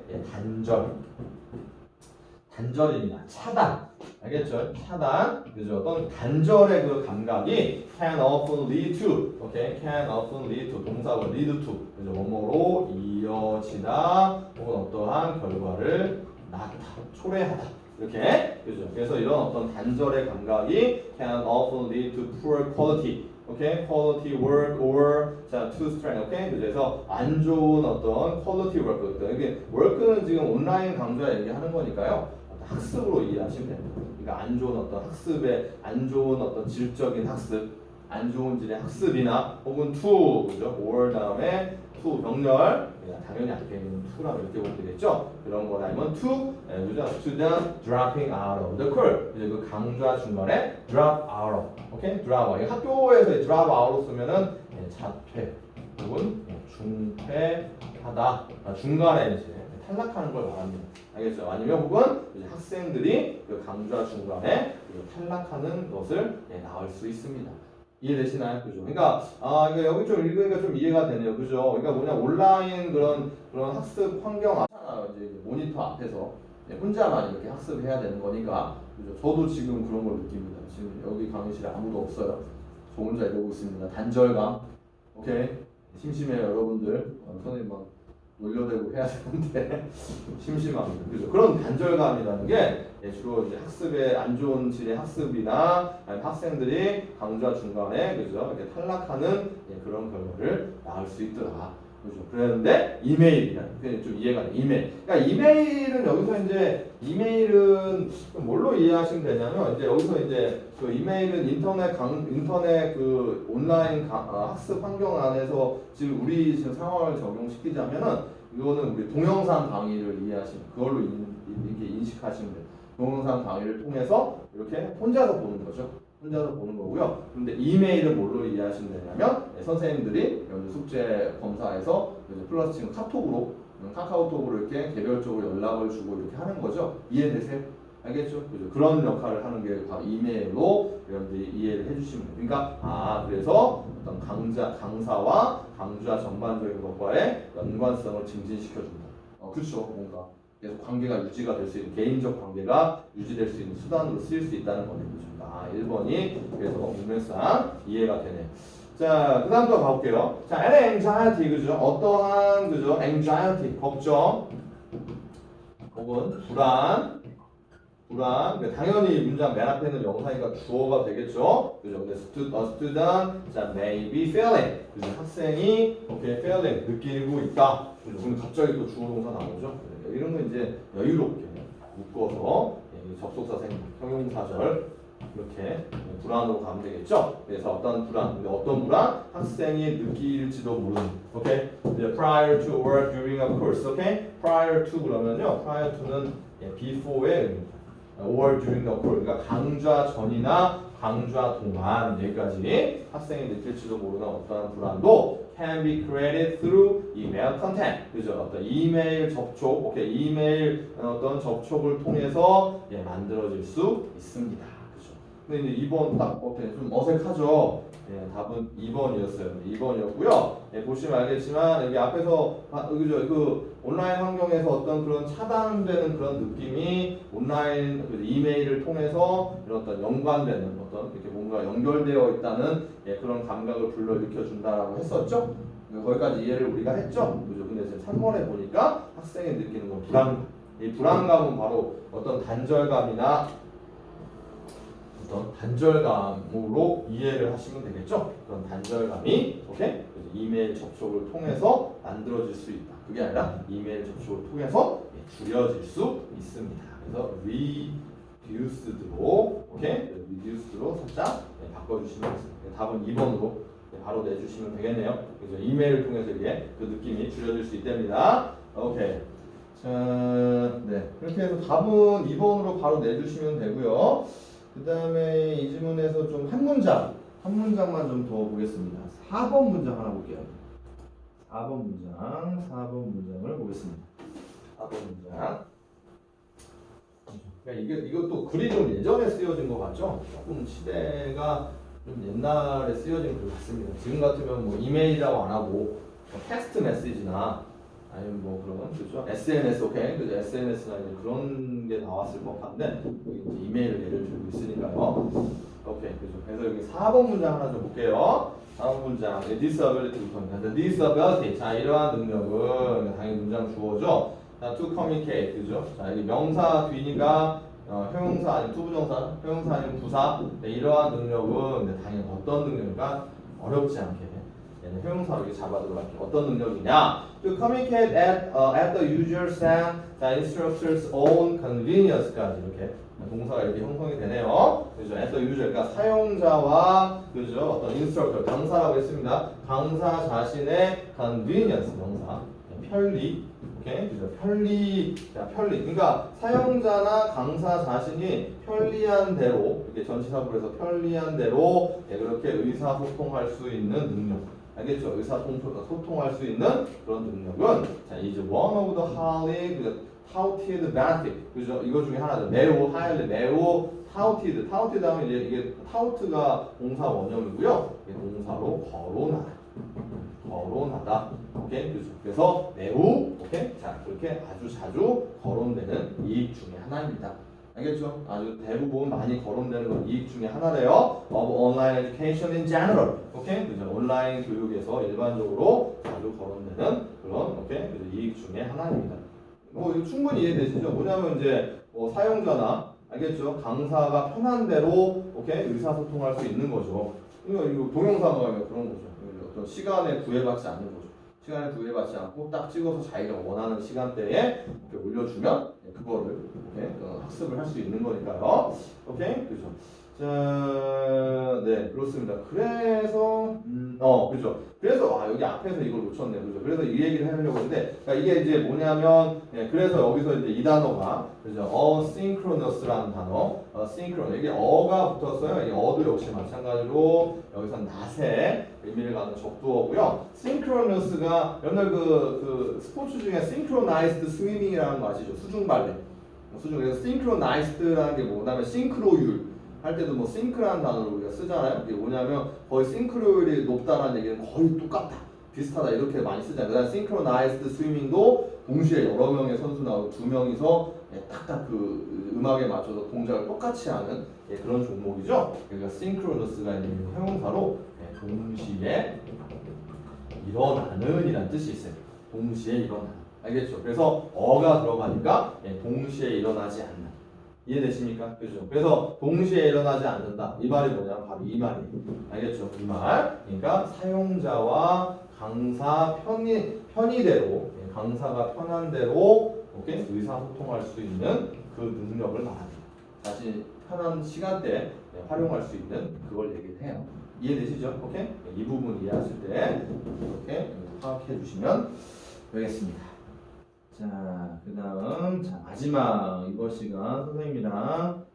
단절입니다. 차단. 알겠죠? 차단. 그죠? 어떤 단절의 그 감각이 can often lead to. 오케이? can often lead to. 동사가 lead to. 그죠? 뭐뭐로 이어지다. 혹은 어떠한 결과를 낳다. 초래하다. 이렇게. 그죠? 그래서 이런 어떤 단절의 감각이 can often lead to poor quality. 오케이? quality work or 자, to strength. 오케이? 그래서 안 좋은 어떤 quality work. 이게 work는 지금 온라인 강좌 얘기하는 거니까요. 학습으로 이해하시면 됩니다. 그러니까 안 좋은 어떤 학습에 안 좋은 어떤 질적인 학습, 안 좋은 질의 학습이나 혹은 to 그죠? or 다음에 to 병렬 당연히 앞에 있는 to라고 이렇게 보면 되겠죠. 그런 거나 아니면 to 그죠? to the dropping out of the course. 이제 그 강좌 중간에 drop out. 오케이? drop. 학교에서 drop out로 쓰면은 자퇴 혹은 중퇴하다. 중간에 이제 탈락하는 걸 말합니다. 알겠죠? 아니면 혹은 이제 학생들이 그 강좌 중간에 탈락하는 것을 나올 수 있습니다. 이해되시나요? 그죠? 그러니까 여기 좀 읽으니까 좀 이해가 되네요. 그죠? 그러니까 뭐냐 온라인 그런 학습 환경 하잖아요. 이제 모니터 앞에서 혼자만 이렇게 학습해야 되는 거니까. 그죠? 저도 지금 그런 걸 느낍니다. 지금 여기 강의실에 아무도 없어요. 저 혼자 이러고 있습니다. 단절감. 오케이? 심심해요, 여러분들. 선생님 막 놀려대고 해야 되는데 심심합니다. 그죠? 그런 단절감이라는 게 주로 이제 학습에 안 좋은 질의 학습이나 아니면 학생들이 강좌 중간에 그죠? 이렇게 탈락하는 그런 결과를 낳을 수 있더라. 그죠? 그랬는데 이메일이라는 게 좀 이해가 돼. 이메일. 그러니까 이메일은 여기서 이제 이메일은 뭘로 이해하시면 되냐면 이제 여기서 이제 그 이메일은 인터넷 그 온라인 학습 환경 안에서 지금 우리 지금 상황을 적용시키자면은 이거는 우리 동영상 강의를 이해하시면 그걸로 이렇게 인식하시면 돼요. 동영상 강의를 통해서 이렇게 혼자서 보는 거죠. 혼자서 보는 거고요. 그런데 이메일은 뭘로 이해하시면 되냐면 선생님들이 숙제 검사에서 플러스 지금 카톡으로 카카오톡으로 이렇게 개별적으로 연락을 주고 이렇게 하는 거죠. 이해되세요? 알겠죠? 그죠? 그런 역할을 하는 게 바로 이메일로 여러분들이 이해를 해주시면 돼요. 그러니까 그래서 어떤 강사와 강좌 전반적인 것과의 연관성을 증진시켜준다. 그렇죠. 뭔가 계속 관계가 유지가 될 수 있는 개인적 관계가 유지될 수 있는 수단으로 쓰일 수 있다는 거네요. 1번이 그래서 문맥상 이해가 되네. 자, 그 다음 또 가볼게요. 자, an anxiety, 그죠? 어떠한, 그죠? anxiety, 걱정, 혹은 불안. 당연히 문장 맨 앞에는 명사니까 주어가 되겠죠? 그죠? 근데 a student, 자, may be feeling. 그죠? 학생이, 오케이, feeling, 느끼고 있다. 그죠? 그럼 갑자기 또 주어 동사 나오죠? 이런 거 이제 여유롭게 묶어서 접속사 생, 형용사절, 이렇게 불안으로 가면 되겠죠? 그래서 어떤 불안? 학생이 느낄지도 모르는. 오케이? 이제 prior to or during a course. 오케이? prior to 그러면요. prior to는 before의 의미입니다. or during the course. 그러니까 강좌 전이나 강좌 동안 여기까지 학생이 느낄지도 모르는 어떤 불안도 can be created through email content. 그죠? 어떤 이메일 접촉, 오케이? 이메일 어떤 접촉을 통해서 만들어질 수 있습니다. 근데 이제 2번 딱 좀 어색하죠. 답은 2번이었어요. 2번이었고요. 보시면 알겠지만 여기 앞에서 그죠? 그 온라인 환경에서 어떤 그런 차단되는 그런 느낌이 온라인 이메일을 통해서 이런 어떤 연관되는 어떤 이렇게 뭔가 연결되어 있다는 그런 감각을 불러일으켜 준다라고 했었죠. 거기까지 이해를 우리가 했죠. 그죠? 근데 이제 3번에 보니까 학생이 느끼는 건 불안감. 이 불안감은 바로 어떤 단절감이나 단절감으로 이해를 하시면 되겠죠? 그런 단절감이 오케이? 이메일 접촉을 통해서 만들어질 수 있다. 그게 아니라 이메일 접촉을 통해서 줄여질 수 있습니다. 그래서 reduced로 오케이? reduced로 살짝 바꿔주시면 되겠습니다. 답은 2번으로 바로 내주시면 되겠네요. 그래서 이메일을 통해서 이게 그 느낌이 줄여질 수 있답니다. 오케이. 자, 네. 그렇게 해서 답은 2번으로 바로 내주시면 되고요. 그 다음에 이 지문에서 좀 한 문장만 좀 더 보겠습니다. 4번 문장 하나 볼게요. 4번 문장을 보겠습니다. 4번 문장. 그러니까 이것도 글이 좀 예전에 쓰여진 것 같죠? 조금 시대가 좀 옛날에 쓰여진 것 같습니다. 지금 같으면 뭐 이메일이라고 안 하고 텍스트 메시지나 아니면 뭐 그런 그죠? SNS 오케이 그죠? SNS나 이제 그런 게 나왔을 법한데 여기 이제 이메일을 예를 들고 있으니까요. 오케이 그죠? 그래서 여기 4번 문장 하나 좀 볼게요. 4번 문장 disability부터입니다. disability 자 이러한 능력은 당연히 문장 주어죠. 자 to communicate 그죠? 자 여기 명사 뒤니까 형용사 아니면 투부정사, 형용사 아니면 부사 이러한 능력은 당연히 어떤 능력일까? 어렵지 않게 얘는 형용사로 이렇게 잡아들어 갈게요. 어떤 능력이냐? To communicate at the user's and the instructor's own convenience까지 이렇게 동사가 이렇게 형성이 되네요. 그죠? at the user 그러니까 사용자와 그죠? 어떤 instructor 강사라고 했습니다. 강사 자신의 convenience 명사 편리 오케이 그죠? 편리 그러니까 사용자나 강사 자신이 편리한 대로 이렇게 전치사부에서 편리한 대로 그렇게 의사소통할 수 있는 능력. 알겠죠? 의사소통할 수 있는 그런 능력은 자 이제 one of the highly touted benefit 그죠? 이거 중에 하나죠. 매우 touted 하면 이게 tout가 동사 원형이고요. 동사로 거론하다. 오케이 그죠? 그래서 매우 오케이 자 그렇게 아주 자주 거론되는 이익 중에 하나입니다. 알겠죠? 아주 대부분 많이 거론되는 건 이익 중에 하나래요. of online education in general. 오케이? 그죠? 온라인 교육에서 일반적으로 자주 거론되는 그런 오케이? 그죠? 이익 중에 하나입니다. 뭐 이거 충분히 이해되시죠? 뭐냐면 이제 사용자나 알겠죠? 강사가 편한 대로 오케이? 의사소통할 수 있는 거죠. 이거 동영상가 그런 거죠. 어떤 시간에 구애받지 않는 거죠. 시간에 구애받지 않고 딱 찍어서 자기가 원하는 시간대에 이렇게 올려주면 그거를 이렇게 학습을 할 수 있는 거니까요. 오케이? 그죠? 자, 네, 그렇습니다. 그래서, 그죠? 그래서, 여기 앞에서 이걸 놓쳤네요. 그죠? 그래서 이 얘기를 하려고 했는데, 그러니까 이게 이제 뭐냐면, 그래서 여기서 이제 이 단어가, 그죠? asynchronous라는 단어, synchronous. 이게 어가 붙었어요. 이 어도 역시 마찬가지로, 여기서 낫의 의미를 갖는 적두어고요. synchronous가, 여러분들 그 스포츠 중에 synchronized swimming이라는 거 아시죠? 수중 발레. 수준. 그래서 synchronized라는 게 뭐, 그다음에 싱크로율 할 때도 뭐 싱크라는 단어를 우리가 쓰잖아요. 이게 뭐냐면 거의 싱크로율이 높다는 얘기는 거의 똑같다, 비슷하다 이렇게 많이 쓰잖아요. 그다음 synchronized swimming도 동시에 여러 명의 선수 나오고 두 명이서 딱딱 그 음악에 맞춰서 동작을 똑같이 하는 그런 종목이죠. 그러니까 synchronous가 있는 형용사로 동시에 일어나는 이란 뜻이 있어요. 동시에 일어나는. 알겠죠? 그래서 어가 들어가니까 동시에 일어나지 않는. 이해되십니까? 그죠? 그래서 동시에 일어나지 않는다. 이 말이 뭐냐? 바로 이 말이에요. 알겠죠? 이 말. 그러니까 사용자와 강사 편의대로, 강사가 편한 대로 오케이? 의사소통할 수 있는 그 능력을 말합니다. 자신이 편한 시간대에 활용할 수 있는 그걸 얘기를 해요. 이해되시죠? 오케이? 이 부분 이해하실 때 이렇게 파악해 주시면 되겠습니다. 자, 그 다음, 자, 마지막, 이번 시간 선생님이랑, 자,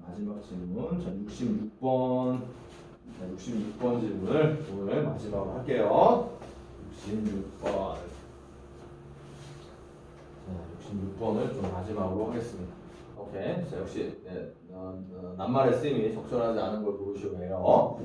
마지막 질문, 자, 66번, 자, 66번 질문을 오늘 마지막으로 할게요. 66번. 자, 66번을 좀 마지막으로 하겠습니다. 오케이. 자, 역시, 낱말의 쓰임이 적절하지 않은 걸 고르시오 해요.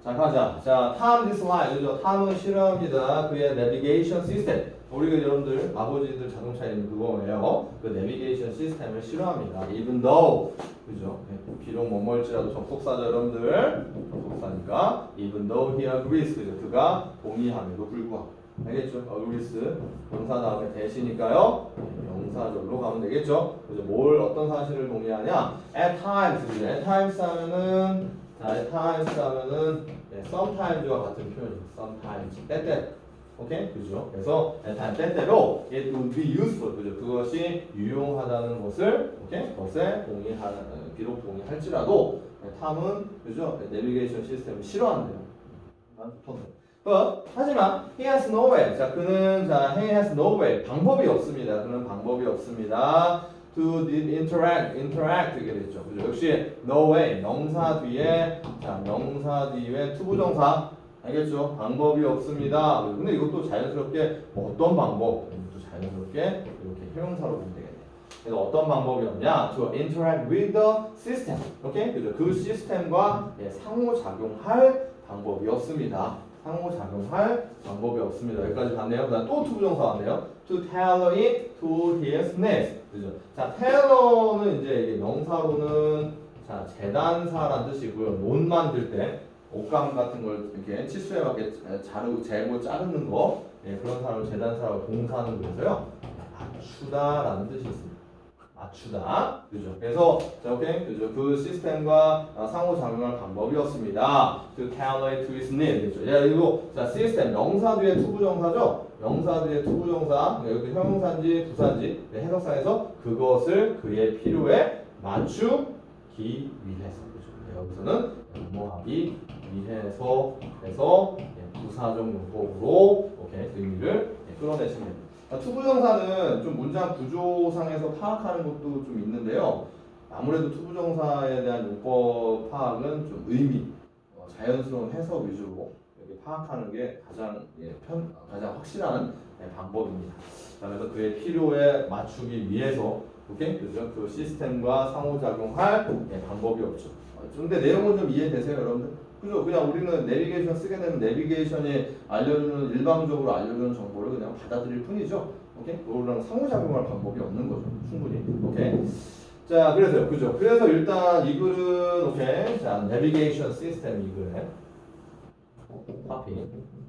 자, 가자. 자, Tom dislike. 그죠? 탐은 싫어합니다. 그의 내비게이션 시스템. 우리가 여러분들 아버지들 자동차에 있는 그거예요. 그 내비게이션 시스템을 싫어합니다. Even though, 그죠? 비록 뭐뭐일지라도 접속사죠, 여러분들. 접속사니까 even though he agrees, 그죠? 그가 동의함에도 불구하고. 알겠죠? agrees 명사 다음에 대시니까요. 명사절로 가면 되겠죠? 그죠? 뭘 어떤 사실을 동의하냐? At times, 그죠? At times 하면은 자, at times 하면은 sometimes와 같은 표현이죠. sometimes, 때때. 오케이? 그죠? 그래서 때때로 it would be useful. 그죠? 그것이 유용하다는 것을 오케이? 그것에 비록 동의할지라도 탐은 그죠? 내비게이션 시스템을 싫어한대요. 하지만 he has no way. 자, 그는 he has no way. 방법이 없습니다. 그는 방법이 없습니다. to interact 이게 됐죠. 그죠? 역시 no way 명사 뒤에 투부정사 알겠죠? 방법이 없습니다. 근데 이것도 자연스럽게 어떤 방법? 이것도 자연스럽게 이렇게 형용사로 보면 되겠네요. 그래서 어떤 방법이 없냐? To interact with the system. 오케이? 그죠? 그 시스템과 상호작용할 방법이 없습니다. 상호작용할 방법이 없습니다. 여기까지 봤네요. 그다음 또 투부정사 왔네요. To tailor it to his needs. 그죠? 자, tailor는 이제 이게 명사로는 자, 재단사란 뜻이고요. 논 만들 때 옷감 같은 걸 이렇게 치수에 맞게 재고 자르는 거 그런 사람을 재단사라고 동사는 그래서요 맞추다라는 뜻이 있습니다. 맞추다, 그죠? 그래서 오케이, 그죠? 그 시스템과 상호작용할 방법이 없습니다. To tailor it to his need, 그죠? 이거 자 시스템 명사 뒤에 투부정사죠? 명사 뒤에 투부정사 여기 형용사인지 부사인지 해석상에서 그것을 그의 필요에 맞추기 위해서, 그죠? 여기서는 뭐하기 위해서 해서 부사적 용법으로 오케이 의미를 끌어내시면 됩니다. 투부정사는 좀 문장 구조상에서 파악하는 것도 좀 있는데요. 아무래도 투부정사에 대한 용법 파악은 좀 의미, 자연스러운 해석 위주로 이렇게 파악하는 게 가장 확실한 방법입니다. 그래서 그의 필요에 맞추기 위해서 오케이? 그죠? 그 시스템과 상호작용할 방법이 없죠. 근데 내용은 좀 이해되세요, 여러분들? 그죠? 그냥 우리는 내비게이션 쓰게 되면 내비게이션이 일방적으로 알려주는 정보를 그냥 받아들일 뿐이죠. 오케이? 그거랑 상호작용할 방법이 없는 거죠. 충분히. 오케이? 자, 그래서요. 그죠? 그래서 일단 이 글은, 오케이? 자, 내비게이션 시스템 이 글에 카피.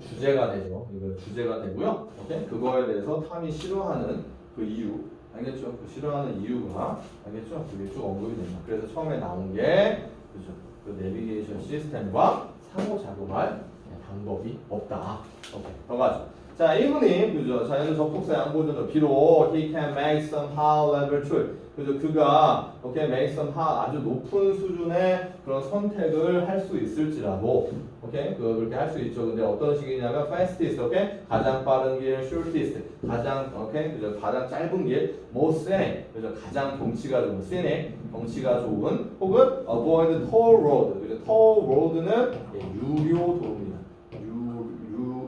주제가 되죠. 이거 주제가 되고요. 오케이? 그거에 대해서 탐이 싫어하는 그 이유. 알겠죠? 그 싫어하는 이유가, 알겠죠? 그게 쭉 언급이 됩니다. 그래서 처음에 나온 게, 그죠? 그 내비게이션 시스템과 상호작용할 방법이 없다. 오케이. 넘어가죠. 자, 이분이, 그죠? 자, 얘는 접속사 양보죠. 비록 he can make some high level choice. 그죠? 그가 오케이 make some high 아주 높은 수준의 그런 선택을 할 수 있을지라도, 오케이? 그렇게 할 수 있죠. 근데 어떤 식이냐면 fastest, 오케이? 가장 빠른 길, shortest, 가장 오케이? 그죠? 가장 짧은 길, most scenic, 그죠? 가장 경치가 좋은 scenic, 경치가 좋은, 혹은 avoid toll road, 그죠? toll road는 유료 도로입니다.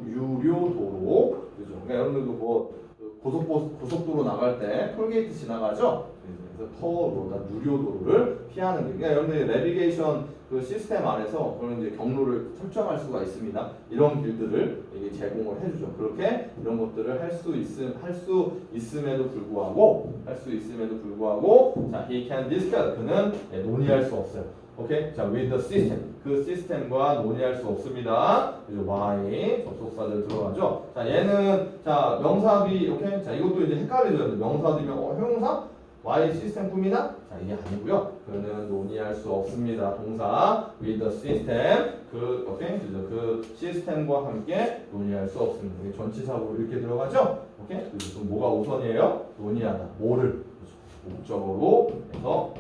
유료 도로, 그죠? 그러니까 여러분들도 뭐 고속도로 나갈 때 톨게이트 지나가죠? 그래서 터로다 누료도로를 피하는 게. 그러니까 여러분들 내비게이션 그 시스템 안에서 그런 이제 경로를 설정할 수가 있습니다. 이런 길들을 이게 제공을 해주죠. 그렇게 이런 것들을 할 수 있음에도 불구하고 자, he can discuss 그는 논의할 수 없어요. 오케이? 자, with the system 그 시스템과 논의할 수 없습니다. 그죠? why 접속사들 들어가죠. 자, 얘는 자 명사비 오케이? 자, 이것도 이제 헷갈리죠. 명사비면 형용사? why 시스템 꾸미나? 자, 이게 아니고요. 그는 논의할 수 없습니다. 동사 with the system 오케이? 그죠? 그 시스템과 함께 논의할 수 없습니다. 이게 전치사로 이렇게 들어가죠? 오케이? 그죠? 그럼 뭐가 우선이에요? 논의하다. 뭐를? 그죠? 목적어로 해서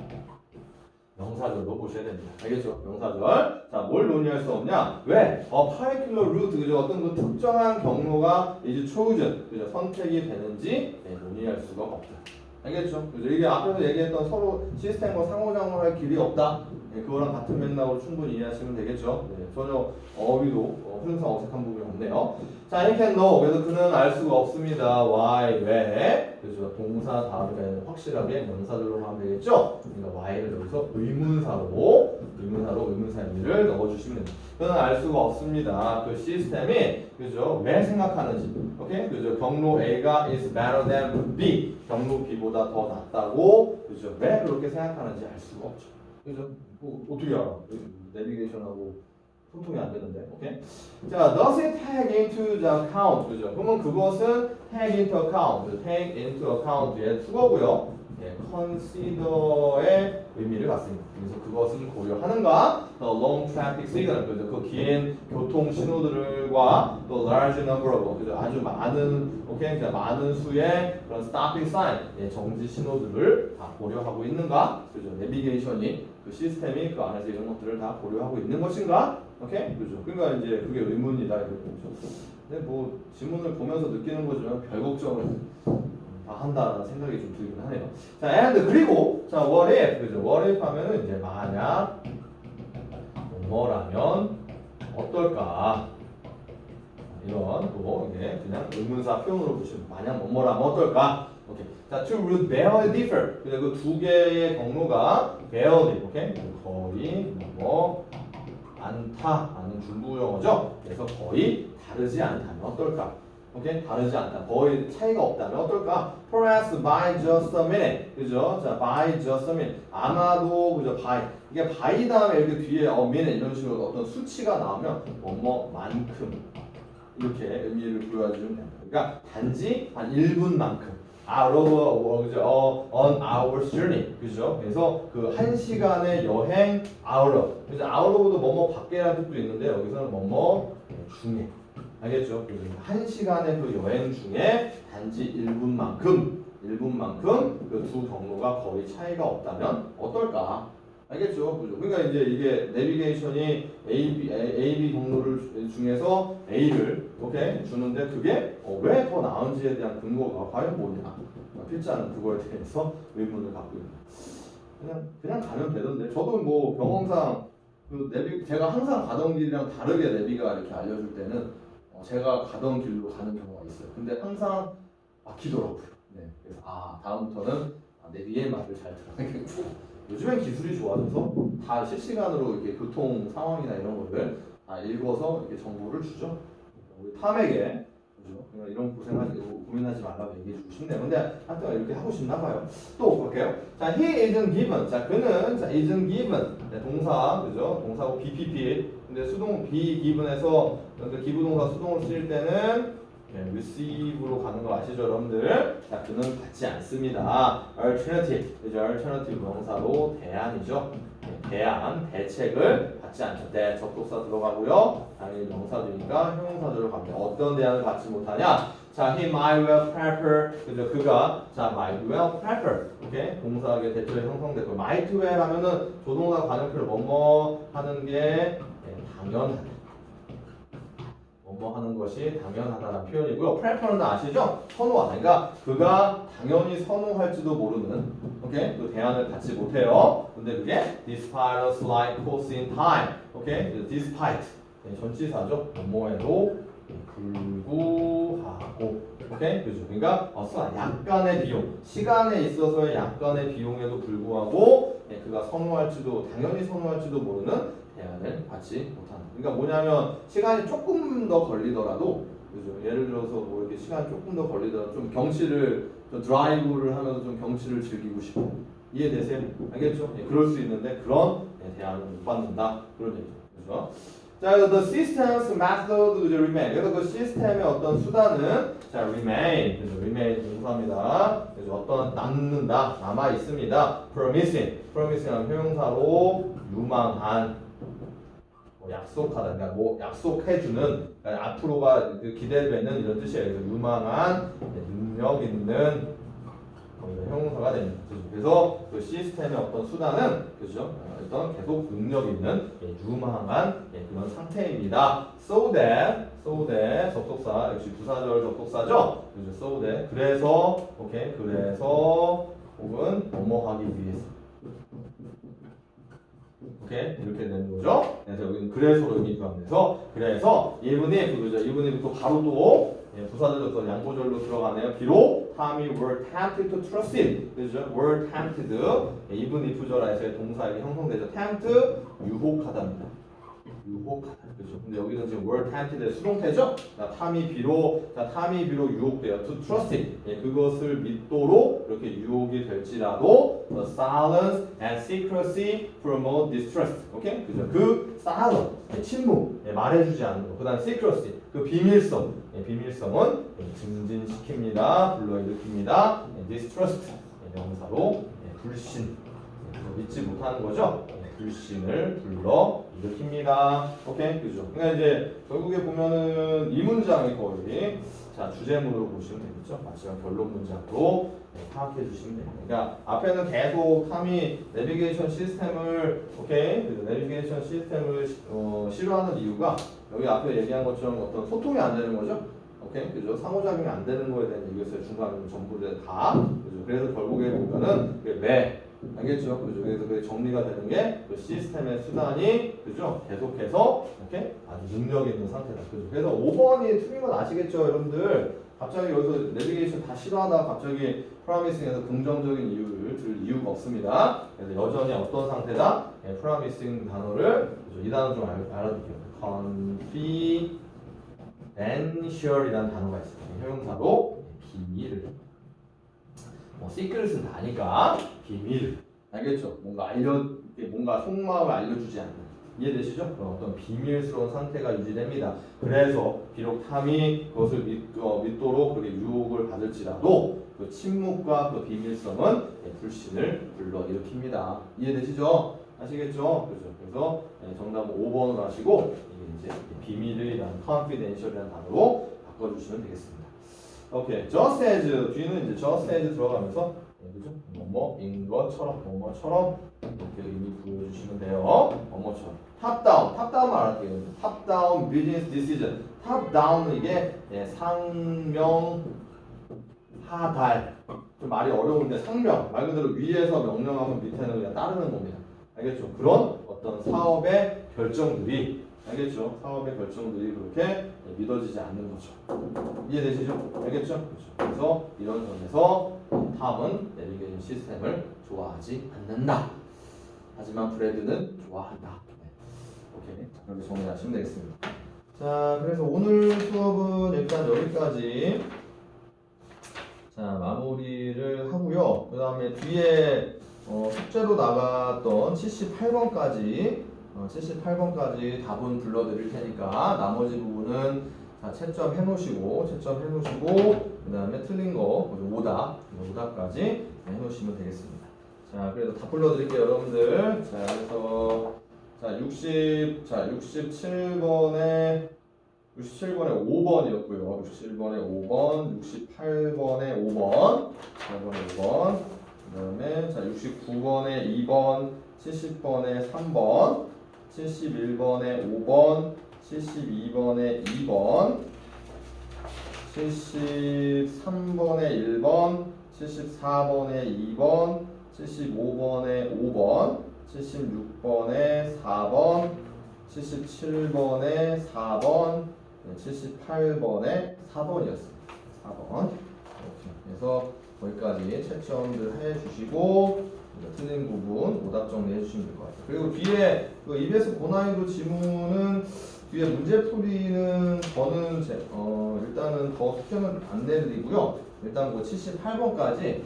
명사절로 보셔야 됩니다. 알겠죠? 명사절. 자, 뭘 논의할 수 없냐? 왜? A particular route, 그죠? 어떤 그 특정한 경로가 이제 chosen, 그죠? 선택이 되는지 논의할 수가 없다. 알겠죠? 그죠? 이게 앞에서 얘기했던 서로 시스템과 상호작용할 길이 없다. 그거랑 같은 맥락으로 충분히 이해하시면 되겠죠? 전혀 어휘도 흐름상 어색한 부분이 없네요. 자, he can know. 그래서 그는 알 수가 없습니다. why, 왜? 그죠? 동사 다음에 확실하게 명사절로 하면 되겠죠? 그러니까 why를 여기서 의문사로 의문사 의미를 넣어주시면 됩니다. 그는 알 수가 없습니다. 그 시스템이 그죠? 왜 생각하는지, 오케이? 그죠? 경로 A가 is better than B. 경로 B보다 더 낫다고, 그죠? 왜 그렇게 생각하는지 알 수가 없죠. 그죠? 뭐 어떻게 알아? 내비게이션하고 소통이 안 되는데, 오케이? 자, does it take into the account? 그죠? 그러면 그것은 take into account, take into account의 수거고요. consider의 의미를 갖습니다. 그래서 그것은 고려하는가? The long traffic signal, 그죠? 그 긴 교통 신호들과 또 large number of, 그죠? 아주 많은, 오케이? 많은 수의 그런 stopping sign, 정지 신호들을 다 고려하고 있는가? 그죠? 내비게이션이 그 시스템이 그 안에서 이런 것들을 다 고려하고 있는 것인가? 오케이? 그죠? 그러니까 이제 그게 의문이다 이렇게 보죠. 근데 뭐 지문을 보면서 느끼는 거지만 별 걱정을 다 한다는 생각이 좀 들긴 하네요. 자, and 그리고 자, what if 그죠? what if 하면은 이제 만약 뭐라면 어떨까? 이런 또 이게 그냥 의문사 표현으로 보시면 만약 뭐라면 어떨까? 오케이. 자, two routes barely differ. 그래서 그 두 개의 경로가 barely, 오케이? 거의 뭐 않다 하는 중국 영어죠. 그래서 거의 다르지 않다면 어떨까? 오케이? 다르지 않다. 거의 차이가 없다면 어떨까? Perhaps by just a minute. 그죠? 자, by just a minute. 아마도 그죠? by. 이게 by 다음에 이렇게 뒤에 a minute 이런 식으로 어떤 수치가 나오면 뭐만큼 이렇게 의미를 부여해주면 됩니다. 그러니까 단지 한 1분만큼. out of 그죠? on our journey. 그죠? 그래서 그 1시간의 여행 out of. 그래서 out of도 뭐뭐 밖에라는 뜻도 있는데 여기서는 뭐뭐 중에. 알겠죠? 그래서 1시간의 그 여행 중에 단지 1분만큼 그 두 경로가 거의 차이가 없다면 어떨까? 알겠죠? 그죠? 그러니까 이제 이게 내비게이션이 A, B 경로를 중에서 A를 오케이 주는데 그게 왜 더 나은지에 대한 근거가 과연 뭐냐? 필자는 그거에 대해서 의문을 갖고 있는. 그냥 가면 되던데. 저도 뭐 경험상 그 제가 항상 가던 길이랑 다르게 내비가 이렇게 알려줄 때는 제가 가던 길로 가는 경우가 있어요. 근데 항상 막히더라고요. 네. 그래서 다음부터는 내비의 말을 잘 들어야겠고. 요즘엔 기술이 좋아져서 다 실시간으로 이렇게 교통 상황이나 이런 것들 다 읽어서 이렇게 정보를 주죠. 우리 탐에게 그죠? 이런 고민하지 말라고 얘기해주고 싶네요. 근데 하여튼 이렇게 하고 싶나 봐요. 또 볼게요. 자, he isn't given. 자, 그는 자, isn't given. 네, 동사 그죠? 동사고 BPP. 근데 수동 be given에서 기부 동사 수동을 쓸 때는 receive로 가는 거 아시죠, 여러분들? 자, 그는 받지 않습니다. alternative, 그죠? alternative 명사로 대안이죠. 대안, 대책을 받지 않죠. 접속사 들어가고요. 당연히 명사들이니까 형용사들로 갑니다. 어떤 대안을 받지 못하냐? 자, he might well prepare, 그죠? 그가 자, might well prepare, 오케이? 동사하게 대처에 형성됐고, might well 하면은 조동사 관용표를 뭐뭐 하는 게 당연하다. 뭐뭐 하는 것이 당연하다는 표현이고요. prefer는 아시죠? 선호하다. 그러니까 그가 당연히 선호할지도 모르는, 오케이? 그 대안을 받지 못해요. 근데 그게 despite a slight course in time, 오케이? despite 전치사죠. 뭐뭐해도 불구하고. 오케이? 그죠? 그러니까 약간의 비용, 시간에 있어서의 약간의 비용에도 불구하고 그가 선호할지도 당연히 선호할지도 모르는 대안을 받지 못하는. 그러니까 뭐냐면 시간이 조금 더 걸리더라도 그죠? 예를 들어서 뭐 이렇게 시간 조금 더 걸리더라도 좀 경치를 좀 드라이브를 하면서 좀 경치를 즐기고 싶고 이해되세요? 알겠죠? 그럴 수 있는데 그런 대안을 못 받는다 그런 얘기죠. 그죠? 자, the system's method 그죠? remain. 그래서 그 시스템의 어떤 수단은 자, remain. 그죠? remain 동사입니다. 그죠? 어떤 남는다, 남아 있습니다. promising. promising은 효용사로 유망한. 약속하다, 그러니까 뭐 약속해주는, 그러니까 앞으로가 기대되는 이런 뜻이에요. 그래서 유망한 능력 있는 형용사가 됩니다. 그래서 그 시스템의 어떤 수단은 그죠? 어떤 계속 능력 있는 유망한 그런 상태입니다. So that 접속사 역시 부사절 접속사죠. 그죠? So that 그래서 오케이 그래서 혹은 뭐뭐 하기 위해서. 오케이 이렇게 되는 거죠. 그래서 여기는 그래서로 의미 포함돼서 그래서 even if 그죠? even if 또 바로 또 부사절로서 양보절로 들어가네요. 비록 탐이 were tempted to trust him. 그죠? were tempted even if절에서의 동사에게 형성되죠. tempt 유혹하다입니다. 유혹하다. 그죠? 근데 여기는 지금 were tempted의 수동태죠. 탐이 비록 유혹돼요. to trust him. 그것을 믿도록 이렇게 유혹이 될지라도 the silence and secrecy promote distrust. 오케이? 그죠? 그 silence 침묵 말해주지 않는 거. 그다음 secrecy 그 비밀성은 증진시킵니다. 불러일으킵니다. distrust 명사로 불신 믿지 못하는 거죠. 불신을 불러 일으킵니다. 오케이, 그죠? 그러니까 이제 결국에 보면은 이 문장이 거의 자 주제문으로 보시면 되겠죠. 마지막 결론 문장으로 파악해 주시면 됩니다. 그러니까 앞에는 계속 탐이 내비게이션 시스템을 오케이, 그죠? 내비게이션 시스템을 싫어하는 이유가 여기 앞에 얘기한 것처럼 어떤 소통이 안 되는 거죠. 오케이, 그죠? 상호작용이 안 되는 거에 대한 얘기였어요. 중간에 전부 다, 그죠? 그래서 결국에 보면은 왜 알겠죠? 그죠? 그래서 그 정리가 되는 게 그 시스템의 수단이 그죠? 계속해서 이렇게 아주 능력 있는 상태다. 그죠? 그래서 5번이 틀린 건 아시겠죠, 여러분들? 갑자기 여기서 내비게이션 다 싫어하다가 갑자기 프라미싱에서 긍정적인 이유를 들 이유가 없습니다. 그래서 여전히 어떤 상태다? 프라미싱 단어를 그죠? 이 단어 좀 알아둘게요. confidential이라는 단어가 있습니다. 형용사로 비밀을. secret은 다니까 비밀 알겠죠? 뭔가 속마음을 알려주지 않는 이해되시죠? 그런 어떤 비밀스러운 상태가 유지됩니다. 그래서 비록 탐이 그것을 믿도록 그렇게 유혹을 받을지라도 그 침묵과 그 비밀성은 불신을 불러일으킵니다. 이해되시죠? 아시겠죠? 그렇죠? 그래서 정답은 5번으로 하시고 이게 이제 비밀이라는 confidential이라는 단어로 바꿔주시면 되겠습니다. 오케이, just as 뒤는 이제 just as 들어가면서 그죠? 뭐뭐인 것처럼 이렇게 의미 부여주시면 돼요. 뭐뭐처럼 top down만 알아볼게요. top down business decision. top down은 이게 상명 하달 좀 말이 어려운데 상명 말 그대로 위에서 명령하면 밑에는 그냥 따르는 겁니다. 알겠죠? 그런 어떤 사업의 결정들이 알겠죠? 사업의 결정들이 그렇게 믿어지지 않는 거죠. 이해되시죠? 알겠죠? 그렇죠. 그래서 이런 점에서 탐은 내비게이션 시스템을 좋아하지 않는다. 하지만 브래드는 좋아한다. 네. 오케이. 그렇게 정리하시면 되겠습니다. 자, 그래서 오늘 수업은 일단 여기까지 자 마무리를 하고요. 그 다음에 뒤에 숙제로 나갔던 78번까지 답은 불러드릴 테니까 나머지 부분은 자, 채점 해놓으시고 그 다음에 틀린 거 오답까지 해놓으시면 되겠습니다. 자, 그래서 다 불러드릴게요, 여러분들. 자, 그래서 자 67번에 5번이었고요. 67번에 5번, 68번에 5번, 8번에 5번, 그 다음에 자 69번에 2번, 70번에 3번, 71번에 5번, 72번에 2번, 73번에 1번, 74번에 2번, 75번에 5번, 76번에 4번, 77번에 4번, 78번에 4번이었습니다. 4번. 이렇게. 그래서 거기까지 채점들 해주시고 틀린 부분 오답 정리해 주시면 될 것 같아요. 그리고 뒤에 그 EBS 고난이도 지문은 뒤에 문제풀이는 저는 일단은 더 속편은 안 내드리고요. 일단 그 78번까지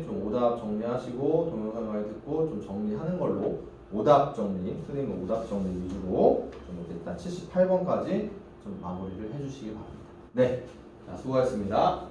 좀 오답 정리하시고 동영상 강의 듣고 좀 정리하는 걸로 오답 정리, 틀린 거 오답 정리 위주로 좀 일단 78번까지 좀 마무리를 해주시기 바랍니다. 네, 자, 수고하셨습니다.